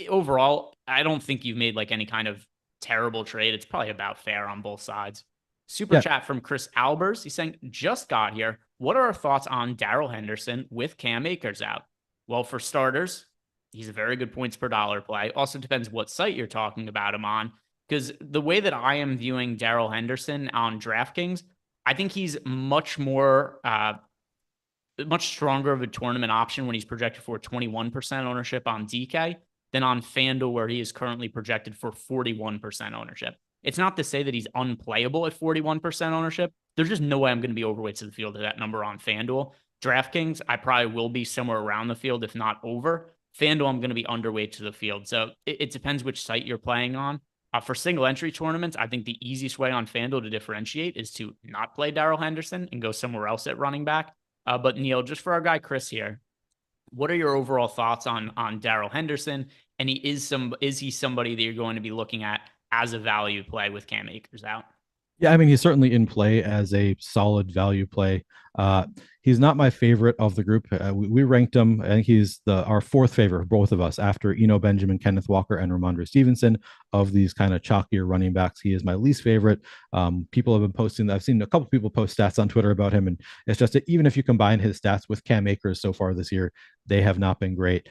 overall, I don't think you've made like any kind of terrible trade. It's probably about fair on both sides. Super chat from Chris Albers. He's saying, just got here. What are our thoughts on Daryl Henderson with Cam Akers out? Well, for starters, he's a very good points per dollar play. Also depends what site you're talking about him on. Because the way that I am viewing Daryl Henderson on DraftKings, I think he's much more, much stronger of a tournament option when he's projected for 21% ownership on DK than on FanDuel, where he is currently projected for 41% ownership. It's not to say that he's unplayable at 41% ownership. There's just no way I'm going to be overweight to the field at that number on FanDuel. DraftKings, I probably will be somewhere around the field, if not over. FanDuel, I'm going to be underweight to the field. So it depends which site you're playing on. For single entry tournaments, I think the easiest way on FanDuel to differentiate is to not play Daryl Henderson and go somewhere else at running back. But Neil, just for our guy Chris here, what are your overall thoughts on Daryl Henderson? And is he somebody that you're going to be looking at as a value play with Cam Akers out? Yeah, I mean, he's certainly in play as a solid value play. He's not my favorite of the group. We ranked him. I think he's our fourth favorite, both of us, after Eno Benjamin, Kenneth Walker, and Ramondre Stevenson. Of these kind of chalkier running backs, he is my least favorite. People have been posting. I've seen a couple people post stats on Twitter about him, and it's just that even if you combine his stats with Cam Akers so far this year, they have not been great.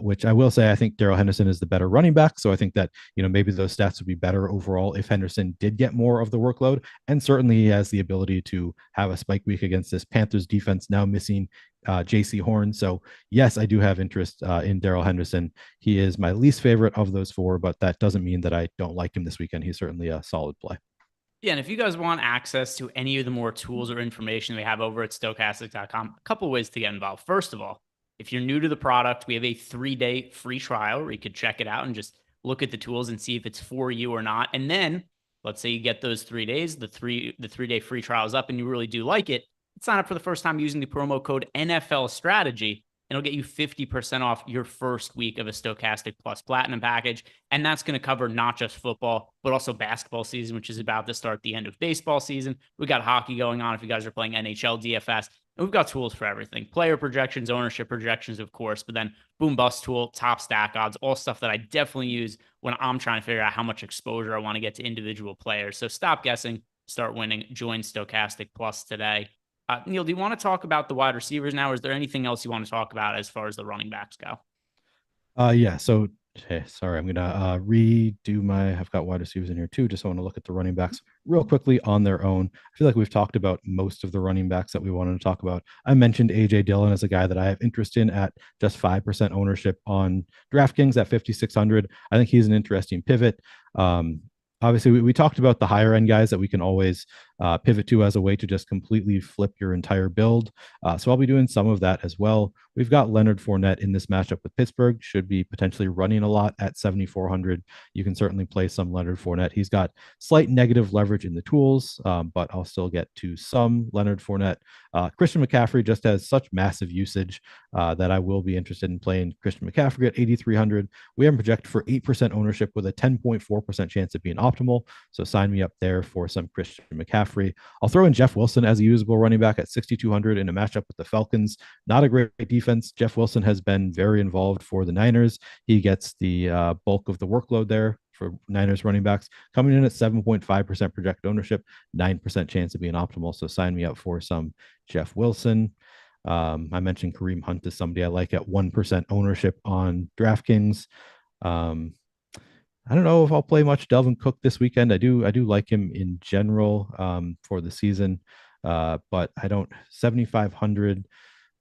Which I will say, I think Daryl Henderson is the better running back. So I think that maybe those stats would be better overall if Henderson did get more of the workload, and certainly he has the ability to have a spike week against this Panthers defense now missing JC Horn. So yes, I do have interest in Daryl Henderson. He is my least favorite of those four, but that doesn't mean that I don't like him this weekend. He's certainly a solid play. Yeah, and if you guys want access to any of the more tools or information we have over at Stokastic.com, a couple ways to get involved. First of all, if you're new to the product, we have a 3-day free trial where you could check it out and just look at the tools and see if it's for you or not. And then let's say you get those 3 days, the 3-day free trial is up and you really do like it. Sign up for the first time using the promo code NFL Strategy, and it'll get you 50% off your first week of a Stokastic Plus Platinum package. And that's going to cover not just football, but also basketball season, which is about to start the end of baseball season. We got hockey going on if you guys are playing NHL DFS. And we've got tools for everything. Player projections, ownership projections, of course, but then boom bust tool, top stack odds, all stuff that I definitely use when I'm trying to figure out how much exposure I want to get to individual players. So stop guessing, start winning, join Stokastic Plus today. Neil, do you want to talk about the wide receivers now, or is there anything else you want to talk about as far as the running backs go? Yeah. So, sorry, I'm going to redo I've got wide receivers in here too. Just want to look at the running backs real quickly on their own. I feel like we've talked about most of the running backs that we wanted to talk about. I mentioned AJ Dillon as a guy that I have interest in at just 5% ownership on DraftKings at 5,600. I think he's an interesting pivot. Obviously, we talked about the higher end guys that we can always pivot to as a way to just completely flip your entire build. So I'll be doing some of that as well. We've got Leonard Fournette in this matchup with Pittsburgh, should be potentially running a lot at 7,400. You can certainly play some Leonard Fournette. He's got slight negative leverage in the tools, but I'll still get to some Leonard Fournette. Christian McCaffrey just has such massive usage that I will be interested in playing Christian McCaffrey at 8,300. We have him projected for 8% ownership with a 10.4% chance of being optimal. So sign me up there for some Christian McCaffrey. I'll throw in Jeff Wilson as a usable running back at 6,200 in a matchup with the Falcons. Not a great defense. Jeff Wilson has been very involved for the Niners. He gets the bulk of the workload there for Niners running backs, coming in at 7.5% projected ownership, 9% chance of being optimal. So sign me up for some Jeff Wilson. I mentioned Kareem Hunt is somebody I like at 1% ownership on DraftKings. I don't know if I'll play much Delvin Cook this weekend. I do like him in general for the season, but I don't. 7,500.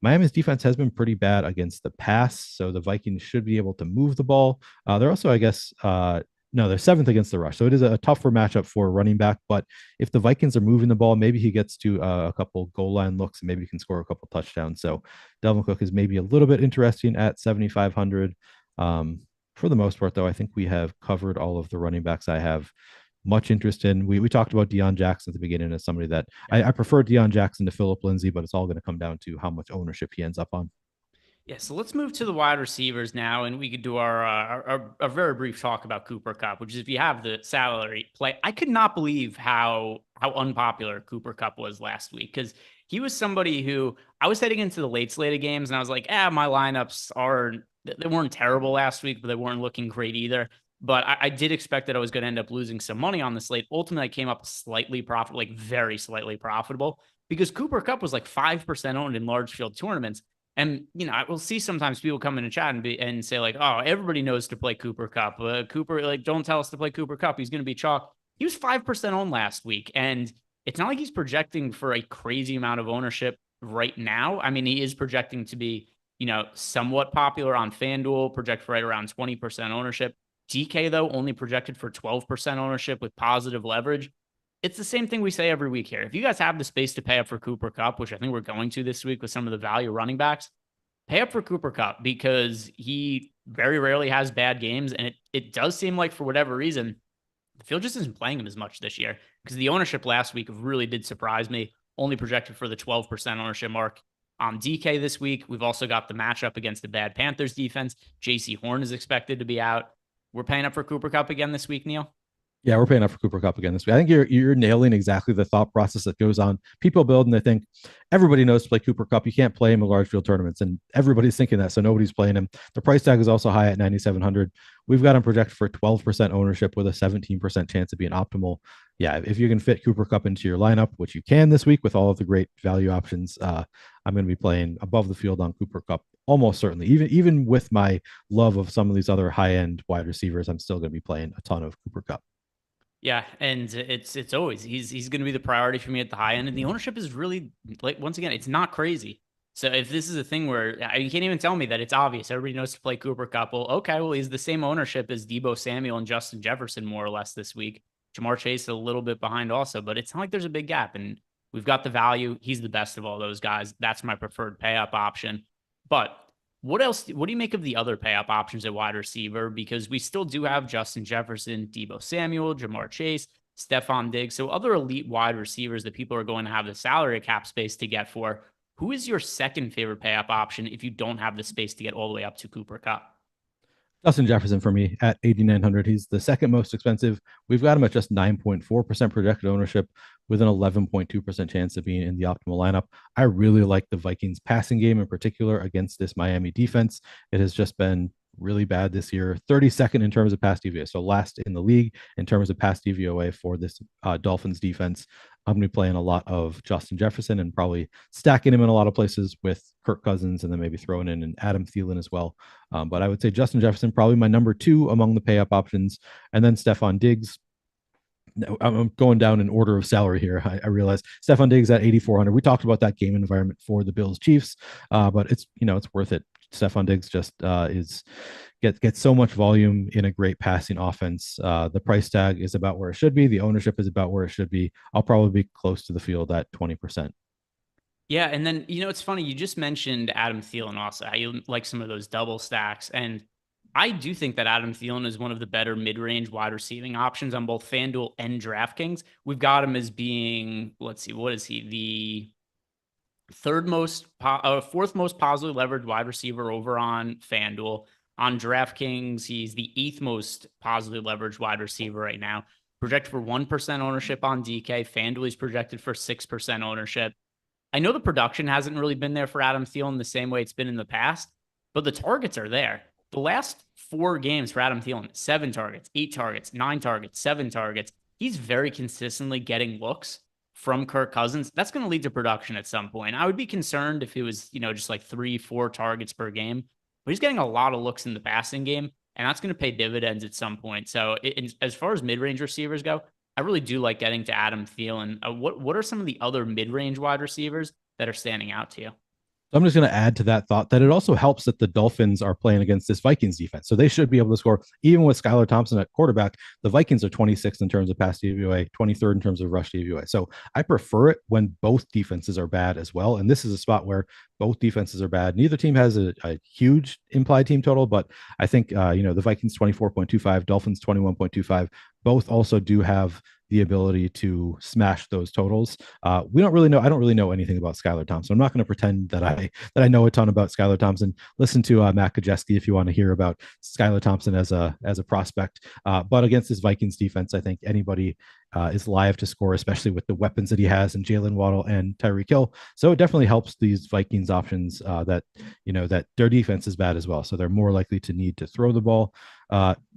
Miami's defense has been pretty bad against the pass, so the Vikings should be able to move the ball. They're also, I guess, no, they're 7th against the rush, so it is a tougher matchup for a running back. But if the Vikings are moving the ball, maybe he gets to a couple goal line looks and maybe he can score a couple touchdowns. So Delvin Cook is maybe a little bit interesting at 7,500. For the most part, though, I think we have covered all of the running backs I have much interest in. We talked about Deion Jackson at the beginning as somebody that I prefer Deion Jackson to Phillip Lindsay, but it's all going to come down to how much ownership he ends up on. Yeah, so let's move to the wide receivers now, and we could do our very brief talk about Cooper Kupp, which is if you have the salary play. I could not believe how unpopular Cooper Kupp was last week, because he was somebody who I was heading into the late slate of games, and I was like, my lineups they weren't terrible last week, but they weren't looking great either. But I did expect that I was going to end up losing some money on the slate. Ultimately, I came up slightly profitable, like very slightly profitable, because Cooper Kupp was like 5% owned in large field tournaments. And, I will see sometimes people come in and chat and say like, oh, everybody knows to play Cooper Kupp. Cooper, like, don't tell us to play Cooper Kupp. He's going to be chalk. He was 5% owned last week. And it's not like he's projecting for a crazy amount of ownership right now. I mean, he is projecting to be, somewhat popular on FanDuel, project for right around 20% ownership. DK, though, only projected for 12% ownership with positive leverage. It's the same thing we say every week here. If you guys have the space to pay up for Cooper Kupp, which I think we're going to this week with some of the value running backs, pay up for Cooper Kupp, because he very rarely has bad games. And it does seem like, for whatever reason, the field just isn't playing him as much this year, because the ownership last week really did surprise me. Only projected for the 12% ownership mark. DK this week, we've also got the matchup against the bad Panthers defense. JC Horn is expected to be out. We're paying up for Cooper Kupp again this week, Neil? Yeah, we're paying up for Cooper Kupp again this week. I think you're nailing exactly the thought process that goes on. People build and they think everybody knows to play Cooper Kupp. You can't play him in large field tournaments, and everybody's thinking that, so nobody's playing him. The price tag is also high at 9,700. We've got him projected for 12% ownership with a 17% chance of being optimal. Yeah, if you can fit Cooper Kupp into your lineup, which you can this week with all of the great value options, I'm going to be playing above the field on Cooper Kupp almost certainly. Even with my love of some of these other high-end wide receivers, I'm still going to be playing a ton of Cooper Kupp. Yeah, and it's always he's going to be the priority for me at the high end, and the ownership is really, like, once again, it's not crazy. So if this is a thing where you can't even tell me that it's obvious, everybody knows to play Cooper Kupp. Well, okay, he's the same ownership as Deebo Samuel and Justin Jefferson more or less this week. Jamar Chase a little bit behind also, but it's not like there's a big gap, and we've got the value. He's the best of all those guys. That's my preferred pay up option. But what else? What do you make of the other pay up options at wide receiver? Because we still do have Justin Jefferson, Deebo Samuel, Jamar Chase, Stephon Diggs. So other elite wide receivers that people are going to have the salary cap space to get for. Who is your second favorite pay up option if you don't have the space to get all the way up to Cooper Kupp? Justin Jefferson for me at 8,900. He's the second most expensive. We've got him at just 9.4% projected ownership with an 11.2% chance of being in the optimal lineup. I really like the Vikings passing game in particular against this Miami defense. It has just been really bad this year. 32nd in terms of pass DVOA. So last in the league in terms of pass DVOA for this Dolphins defense. I'm going to be playing a lot of Justin Jefferson and probably stacking him in a lot of places with Kirk Cousins, and then maybe throwing in an Adam Thielen as well. But I would say Justin Jefferson, probably my number 2 among the pay up options. And then Stephon Diggs. I'm going down in order of salary here. I realize Stephon Diggs at 8,400. We talked about that game environment for the Bills Chiefs, but it's worth it. Stephon Diggs just gets so much volume in a great passing offense. The price tag is about where it should be. The ownership is about where it should be. I'll probably be close to the field at 20%. Yeah, and then it's funny, you just mentioned Adam Thielen also, how you like some of those double stacks. And I do think that Adam Thielen is one of the better mid-range wide receiving options on both FanDuel and DraftKings. We've got him as being, let's see, what is he? The fourth most positively leveraged wide receiver over on FanDuel. On DraftKings, he's the eighth most positively leveraged wide receiver right now. Projected for 1% ownership on DK. FanDuel is projected for 6% ownership. I know the production hasn't really been there for Adam Thielen the same way it's been in the past, but the targets are there. The last 4 games for Adam Thielen, 7 targets, 8 targets, 9 targets, 7 targets. He's very consistently getting looks from Kirk Cousins. That's going to lead to production at some point. I would be concerned if it was, just like 3-4 targets per game, but he's getting a lot of looks in the passing game, and that's going to pay dividends at some point. So as far as mid-range receivers go, I really do like getting to Adam Thielen. What are some of the other mid-range wide receivers that are standing out to you? I'm just going to add to that thought that it also helps that the Dolphins are playing against this Vikings defense. So they should be able to score even with Skylar Thompson at quarterback. The Vikings are 26th in terms of pass DVOA, 23rd in terms of rush DVOA. So I prefer it when both defenses are bad as well. And this is a spot where both defenses are bad. Neither team has a huge implied team total, but I think, the Vikings 24.25, Dolphins 21.25, both also do have the ability to smash those totals. We don't really know. I don't really know anything about Skylar Thompson. I'm not going to pretend that I know a ton about Skylar Thompson. Listen to Matt Kajeski if you want to hear about Skylar Thompson as a prospect. But against this Vikings defense, I think anybody is live to score, especially with the weapons that he has in Jalen Waddle and Tyreek Hill. So it definitely helps these Vikings options that their defense is bad as well. So they're more likely to need to throw the ball.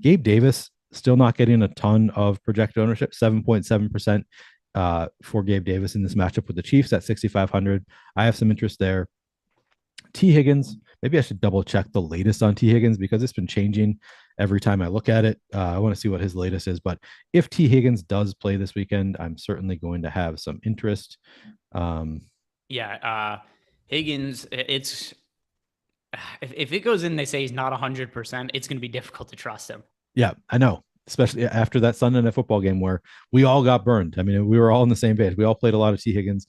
Gabe Davis, still not getting a ton of projected ownership, 7.7% for Gabe Davis in this matchup with the Chiefs at 6,500. I have some interest there. T. Higgins, maybe I should double check the latest on T. Higgins because it's been changing every time I look at it. I want to see what his latest is. But if T. Higgins does play this weekend, I'm certainly going to have some interest. Higgins, if it goes in, they say he's not 100%, it's going to be difficult to trust him. Yeah, I know, especially after that Sunday night football game where we all got burned. I mean, we were all on the same page. We all played a lot of T. Higgins.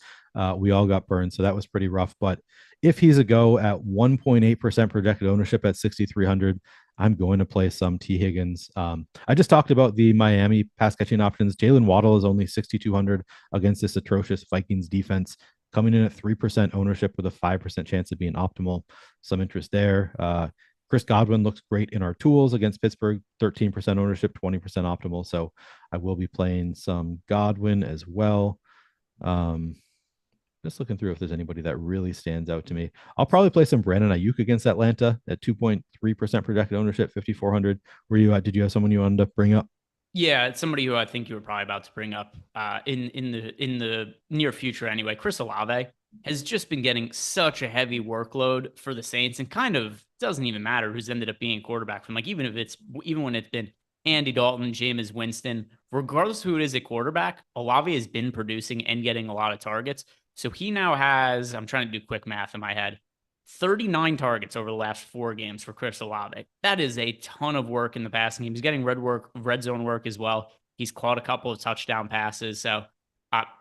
We all got burned. So that was pretty rough. But if he's a go at 1.8% projected ownership at 6,300, I'm going to play some T. Higgins. I just talked about the Miami pass catching options. Jalen Waddle is only 6,200 against this atrocious Vikings defense, coming in at 3% ownership with a 5% chance of being optimal. Some interest there. Chris Godwin looks great in our tools against Pittsburgh, 13% ownership, 20% optimal. So I will be playing some Godwin as well. Just looking through if there's anybody that really stands out to me. I'll probably play some Brandon Ayuk against Atlanta at 2.3% projected ownership, 5,400. Were you did you have someone you wanted to bring up? Yeah, it's somebody who I think you were probably about to bring up in the near future anyway. Chris Olave has just been getting such a heavy workload for the Saints, and kind of doesn't even matter who's ended up being quarterback from. Like even when it's been Andy Dalton, Jameis Winston, regardless of who it is at quarterback, Olave has been producing and getting a lot of targets. So he now has, I'm trying to do quick math in my head, 39 targets over the last 4 games for Chris Olave. That is a ton of work in the passing game. He's getting red zone work as well. He's caught a couple of touchdown passes. So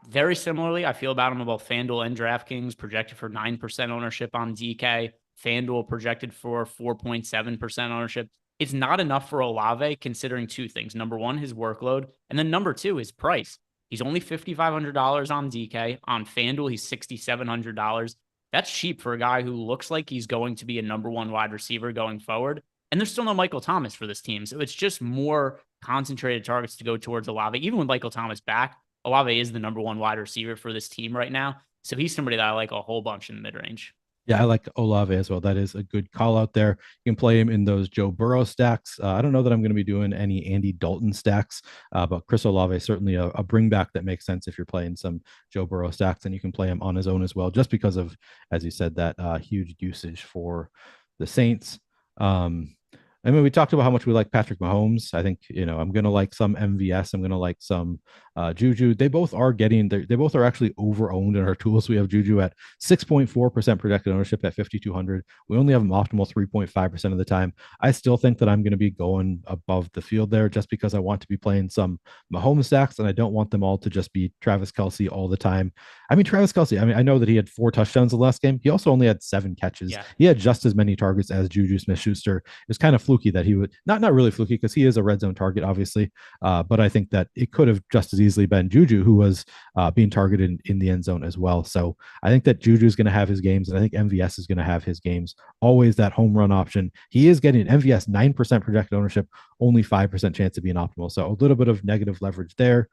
very similarly, I feel about him about FanDuel and DraftKings, projected for 9% ownership on DK. FanDuel projected for 4.7% ownership. It's not enough for Olave considering 2 things. Number 1, his workload. And then number 2, his price. He's only $5,500 on DK. On FanDuel, he's $6,700. That's cheap for a guy who looks like he's going to be a number 1 wide receiver going forward. And there's still no Michael Thomas for this team. So it's just more concentrated targets to go towards Olave. Even with Michael Thomas back, Olave is the number 1 wide receiver for this team right now. So he's somebody that I like a whole bunch in the mid-range. Yeah, I like Olave as well. That is a good call out there. You can play him in those Joe Burrow stacks. I don't know that I'm going to be doing any Andy Dalton stacks, but Chris Olave is certainly a bring back that makes sense if you're playing some Joe Burrow stacks, and you can play him on his own as well, just because of, as you said, that huge usage for the Saints. I mean, we talked about how much we like Patrick Mahomes. I think, I'm going to like some MVS. I'm going to like some Juju. They both are actually over owned in our tools. We have Juju at 6.4% projected ownership at 5,200. We only have him optimal 3.5% of the time. I still think that I'm going to be going above the field there just because I want to be playing some Mahomes stacks and I don't want them all to just be Travis Kelce all the time. I mean, Travis Kelce, I know that he had 4 touchdowns the last game. He also only had 7 catches. Yeah. He had just as many targets as Juju Smith-Schuster. It was kind of fluky that he would not really fluky because he is a red zone target, obviously. But I think that it could have just as easily been Juju who was being targeted in the end zone as well. So I think that Juju is going to have his games, and I think MVS is going to have his games. Always that home run option. He is getting MVS 9% projected ownership, only 5% chance of being optimal. So a little bit of negative leverage there.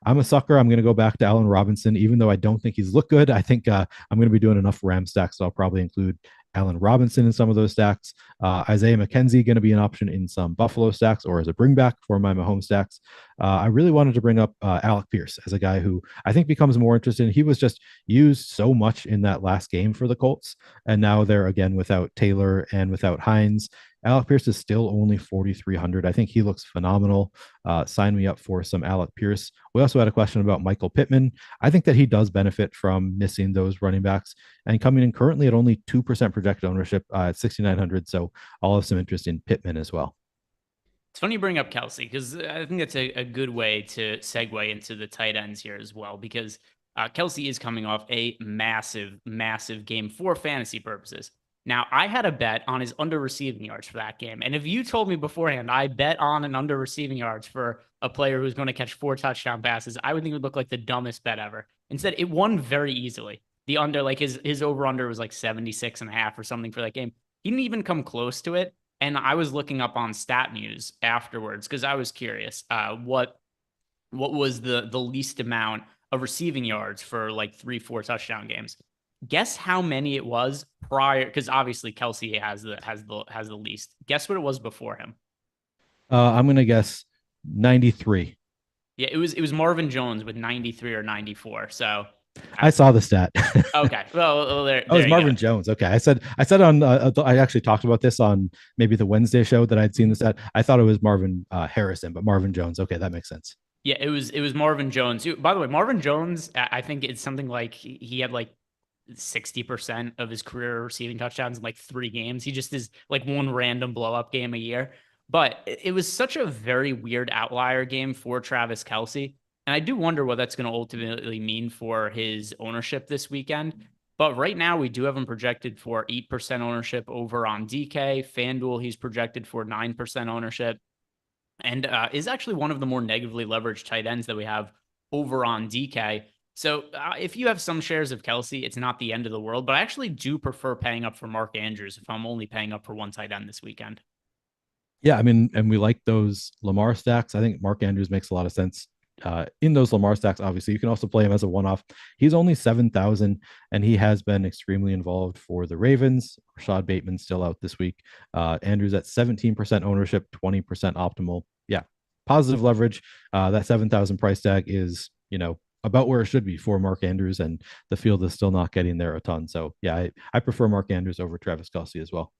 I'm a sucker. I'm going to go back to Allen Robinson, even though I don't think he's looked good. I think I'm going to be doing enough Ram stacks, so I'll probably include Allen Robinson in some of those stacks. Isaiah McKenzie going to be an option in some Buffalo stacks or as a bringback for my Mahomes stacks. I really wanted to bring up Alec Pierce as a guy who I think becomes more interesting. He was just used so much in that last game for the Colts, and now they're again without Taylor and without Hines. Alec Pierce is still only 4,300. I think he looks phenomenal. Sign me up for some Alec Pierce. We also had a question about Michael Pittman. I think that he does benefit from missing those running backs and coming in currently at only 2% projected ownership at 6,900. So I'll have some interest in Pittman as well. It's funny you bring up Kelce because I think that's a good way to segue into the tight ends here as well, because Kelce is coming off a massive, massive game for fantasy purposes. Now, I had a bet on his under receiving yards for that game. And if you told me beforehand, I bet on an under receiving yards for a player who's going to catch 4 touchdown passes, I would think it would look like the dumbest bet ever. Instead, it won very easily. The under, like his over under was like 76.5 or something for that game. He didn't even come close to it. And I was looking up on Stat News afterwards because I was curious what was the least amount of receiving yards for like 3-4 touchdown games. Guess how many it was prior, because obviously Kelce has the least. Guess what it was before him? I'm gonna guess 93. Yeah, it was Marvin Jones with 93 or 94. So I saw the stat. Okay, well there was Marvin go. Jones. Okay, I said on I actually talked about this on maybe the Wednesday show that I'd seen the stat. I thought it was Marvin Harrison, but Marvin Jones. Okay, that makes sense. Yeah, it was Marvin Jones. By the way, Marvin Jones, I think it's something like he had like 60% of his career receiving touchdowns in like 3 games. He just is like one random blow up game a year. But it was such a very weird outlier game for Travis Kelce. And I do wonder what that's going to ultimately mean for his ownership this weekend. But right now we do have him projected for 8% ownership over on DK. FanDuel, he's projected for 9% ownership. And is actually one of the more negatively leveraged tight ends that we have over on DK. So if you have some shares of Kelce, it's not the end of the world, but I actually do prefer paying up for Mark Andrews if I'm only paying up for one tight end this weekend. Yeah, I mean, and we like those Lamar stacks. I think Mark Andrews makes a lot of sense in those Lamar stacks. Obviously, you can also play him as a one-off. He's only 7,000, and he has been extremely involved for the Ravens. Rashad Bateman still out this week. Andrews at 17% ownership, 20% optimal. Yeah, positive leverage. That 7,000 price tag is, about where it should be for Mark Andrews, and the field is still not getting there a ton. So yeah, I prefer Mark Andrews over Travis Kelce as well.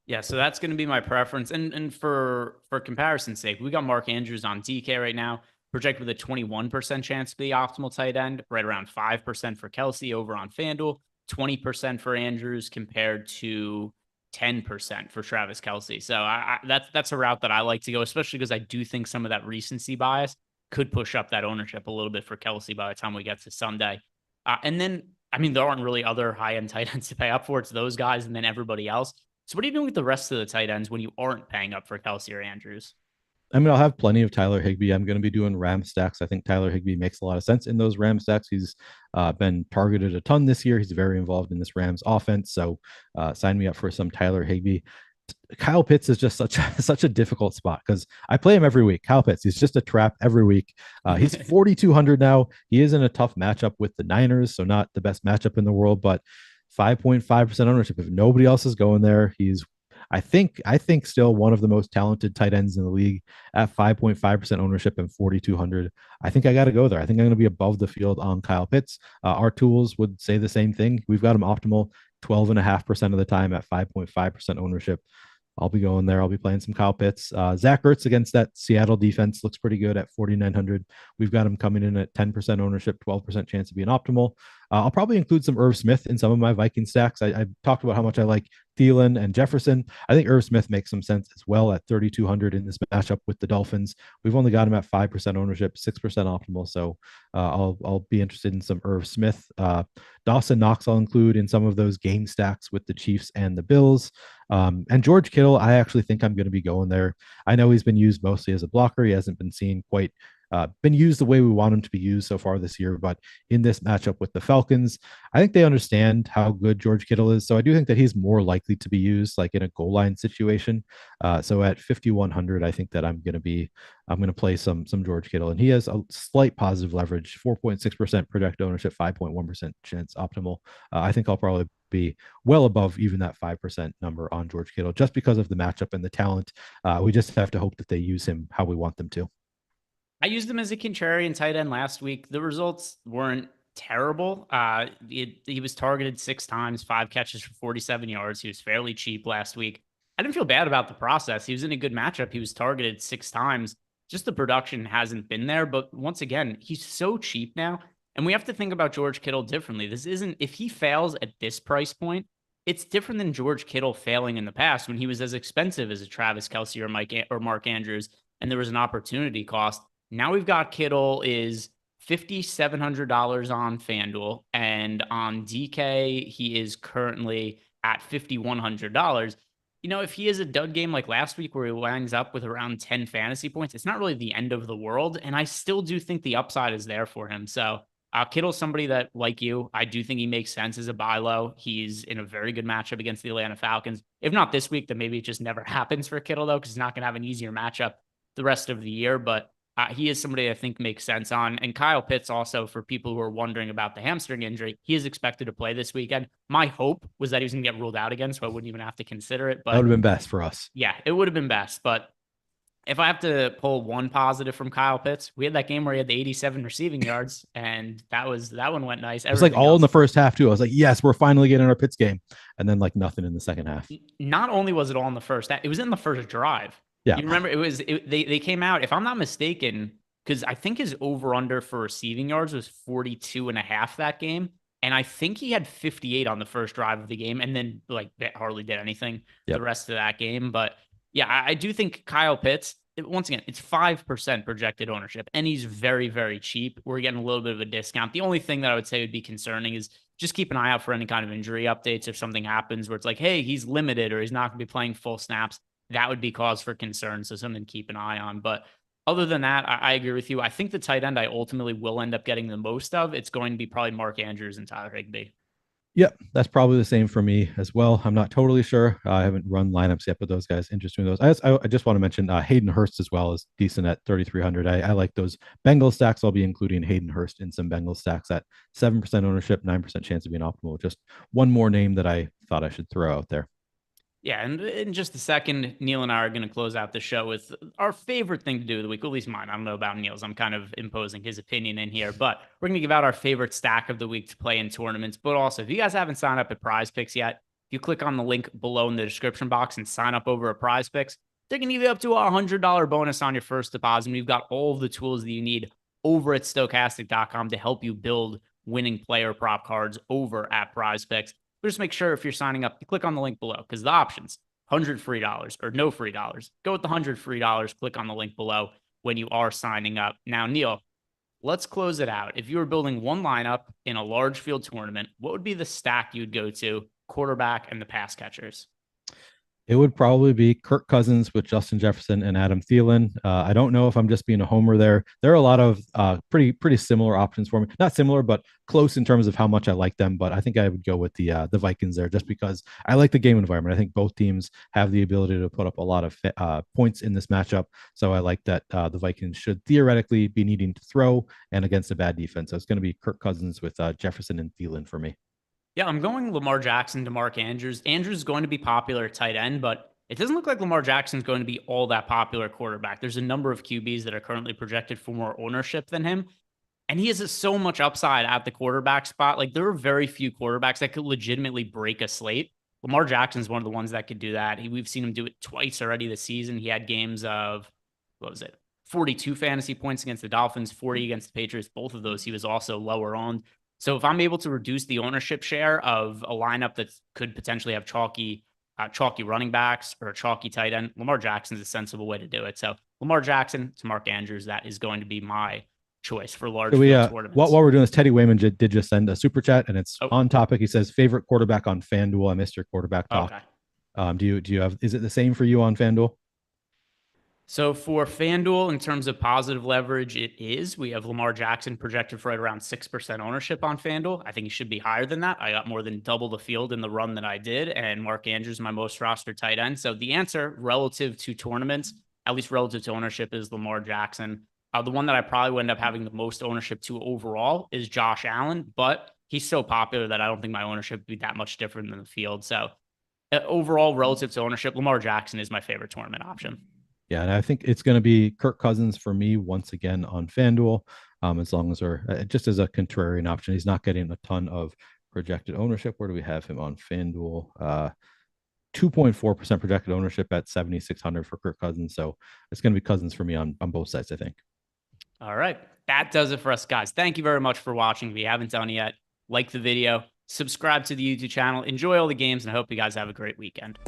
Yeah, so that's going to be my preference. And for comparison's sake, we got Mark Andrews on DK right now, projected with a 21% chance to be the optimal tight end, right around 5% for Kelce over on FanDuel, 20% for Andrews compared to 10% for Travis Kelce. So that's a route that I like to go, especially because I do think some of that recency bias could push up that ownership a little bit for Kelce by the time we get to Sunday. And then, I mean, there aren't really other high-end tight ends to pay up for. It's those guys and then everybody else. So what are you doing with the rest of the tight ends when you aren't paying up for Kelce or Andrews? I mean, I'll have plenty of Tyler Higbee. I'm going to be doing Ram stacks. I think Tyler Higbee makes a lot of sense in those Ram stacks. He's been targeted a ton this year. He's very involved in this Rams offense. So sign me up for some Tyler Higbee. Kyle Pitts is just such a difficult spot because I play him every week. Kyle Pitts, he's just a trap every week. He's 4,200 now. He is in a tough matchup with the Niners, so not the best matchup in the world, but 5.5% ownership. If nobody else is going there, he's I think still one of the most talented tight ends in the league at 5.5% ownership and 4,200. I think I got to go there. I think I'm going to be above the field on Kyle Pitts. Our tools would say the same thing. We've got him optimal 12.5% of the time at 5.5% ownership. I'll be going there. I'll be playing some Kyle Pitts. Zach Ertz against that Seattle defense looks pretty good at 4,900. We've got him coming in at 10% ownership, 12% chance of being optimal. I'll probably include some Irv Smith in some of my Viking stacks. I talked about how much I like Thielen and Jefferson. I think Irv Smith makes some sense as well at 3,200 in this matchup with the Dolphins. We've only got him at 5% ownership, 6% optimal. So I'll be interested in some Irv Smith. Dawson Knox I'll include in some of those game stacks with the Chiefs and the Bills. And George Kittle, I actually think I'm going to be going there. I know he's been used mostly as a blocker. He hasn't been seen quite been used the way we want him to be used so far this year. But in this matchup with the Falcons, I think they understand how good George Kittle is. So I do think that he's more likely to be used like in a goal line situation. So at 5,100, I think that I'm going to play some George Kittle, and he has a slight positive leverage, 4.6% projected ownership, 5.1% chance optimal. I think I'll probably be well above even that 5% number on George Kittle just because of the matchup and the talent. We just have to hope that they use him how we want them to. I used him as a contrarian tight end last week. The results weren't terrible. He was targeted 6 times, 5 catches for 47 yards. He was fairly cheap last week. I didn't feel bad about the process. He was in a good matchup. He was targeted 6 times. Just the production hasn't been there. But once again, he's so cheap now. And we have to think about George Kittle differently. This isn't, if he fails at this price point, it's different than George Kittle failing in the past when he was as expensive as a Travis Kelce or Mark Andrews, and there was an opportunity cost. Now we've got Kittle is $5,700 on FanDuel, and on DK, he is currently at $5,100. You know, if he is a dud game like last week where he winds up with around 10 fantasy points, it's not really the end of the world. And I still do think the upside is there for him. So Kittle's somebody that, like you, I do think he makes sense as a buy low. He's in a very good matchup against the Atlanta Falcons. If not this week, then maybe it just never happens for Kittle, though, because he's not going to have an easier matchup the rest of the year. But he is somebody I think makes sense on. And Kyle Pitts also, for people who are wondering about the hamstring injury, he is expected to play this weekend. My hope was that he was going to get ruled out again, so I wouldn't even have to consider it. But that would have been best for us. Yeah, it would have been best. But if I have to pull one positive from Kyle Pitts, we had that game where he had the 87 receiving yards, and that one went nice. It was like all in the first half too. I was like, yes, we're finally getting our Pitts game. And then like nothing in the second half. Not only was it all in the first half, it was in the first drive. Yeah. You remember they came out, if I'm not mistaken, because I think his over-under for receiving yards was 42.5 that game. And I think he had 58 on the first drive of the game and then like hardly did anything the rest of that game. But yeah, I do think Kyle Pitts, once again, it's 5% projected ownership and he's very, very cheap. We're getting a little bit of a discount. The only thing that I would say would be concerning is just keep an eye out for any kind of injury updates. If something happens where it's like, hey, he's limited or he's not going to be playing full snaps, that would be cause for concern. So something to keep an eye on. But other than that, I agree with you. I think the tight end I ultimately will end up getting the most of. It's going to be probably Mark Andrews and Tyler Higbee. Yep, that's probably the same for me as well. I'm not totally sure. I haven't run lineups yet, but those guys, interested in those. I just want to mention Hayden Hurst as well is decent at 3,300. I like those Bengals stacks. I'll be including Hayden Hurst in some Bengals stacks at 7% ownership, 9% chance of being optimal. Just one more name that I thought I should throw out there. Yeah, and in just a second, Neil and I are going to close out the show with our favorite thing to do of the week, at least mine. I don't know about Neil's. I'm kind of imposing his opinion in here, but we're going to give out our favorite stack of the week to play in tournaments. But also, if you guys haven't signed up at Prize Picks yet, if you click on the link below in the description box and sign up over at Prize Picks, they're going to give you up to a $100 bonus on your first deposit. And we've got all of the tools that you need over at Stokastic.com to help you build winning player prop cards over at Prize Picks. Just make sure if you're signing up, you click on the link below because the options, $100 free or no free dollars. Go with the $100 free. Click on the link below when you are signing up. Now, Neil, let's close it out. If you were building one lineup in a large field tournament, what would be the stack you'd go to, quarterback and the pass catchers? It would probably be Kirk Cousins with Justin Jefferson and Adam Thielen. I don't know if I'm just being a homer there. There are a lot of pretty similar options for me. Not similar, but close in terms of how much I like them. But I think I would go with the Vikings there just because I like the game environment. I think both teams have the ability to put up a lot of points in this matchup. So I like that the Vikings should theoretically be needing to throw and against a bad defense. So it's going to be Kirk Cousins with Jefferson and Thielen for me. Yeah, I'm going Lamar Jackson to Mark Andrews. Andrews is going to be popular at tight end, but it doesn't look like Lamar Jackson is going to be all that popular quarterback. There's a number of QBs that are currently projected for more ownership than him, and he has so much upside at the quarterback spot. Like there are very few quarterbacks that could legitimately break a slate. Lamar Jackson is one of the ones that could do that. We've seen him do it twice already this season. He had games of, 42 fantasy points against the Dolphins, 40 against the Patriots. Both of those, he was also lower owned. So if I'm able to reduce the ownership share of a lineup that could potentially have chalky running backs or a chalky tight end, Lamar Jackson's a sensible way to do it. So Lamar Jackson to Mark Andrews, that is going to be my choice for large field tournaments. While we're doing this, Teddy Wayman did just send a super chat, and it's on topic. He says, favorite quarterback on FanDuel. I missed your quarterback talk. Okay. Do you have, is it the same for you on FanDuel? So for FanDuel, in terms of positive leverage, it is. We have Lamar Jackson projected for right around 6% ownership on FanDuel. I think he should be higher than that. I got more than double the field in the run that I did, and Mark Andrews, my most rostered tight end. So the answer relative to tournaments, at least relative to ownership, is Lamar Jackson. The one that I probably would end up having the most ownership to overall is Josh Allen, but he's so popular that I don't think my ownership would be that much different than the field. So overall, relative to ownership, Lamar Jackson is my favorite tournament option. Yeah, and I think it's going to be Kirk Cousins for me once again on FanDuel, as long as we're just as a contrarian option. He's not getting a ton of projected ownership. Where do we have him on FanDuel? 2.4% projected ownership at 7,600 for Kirk Cousins. So it's going to be Cousins for me on both sides, I think. All right. That does it for us, guys. Thank you very much for watching. If you haven't done it yet, like the video, subscribe to the YouTube channel, enjoy all the games, and I hope you guys have a great weekend.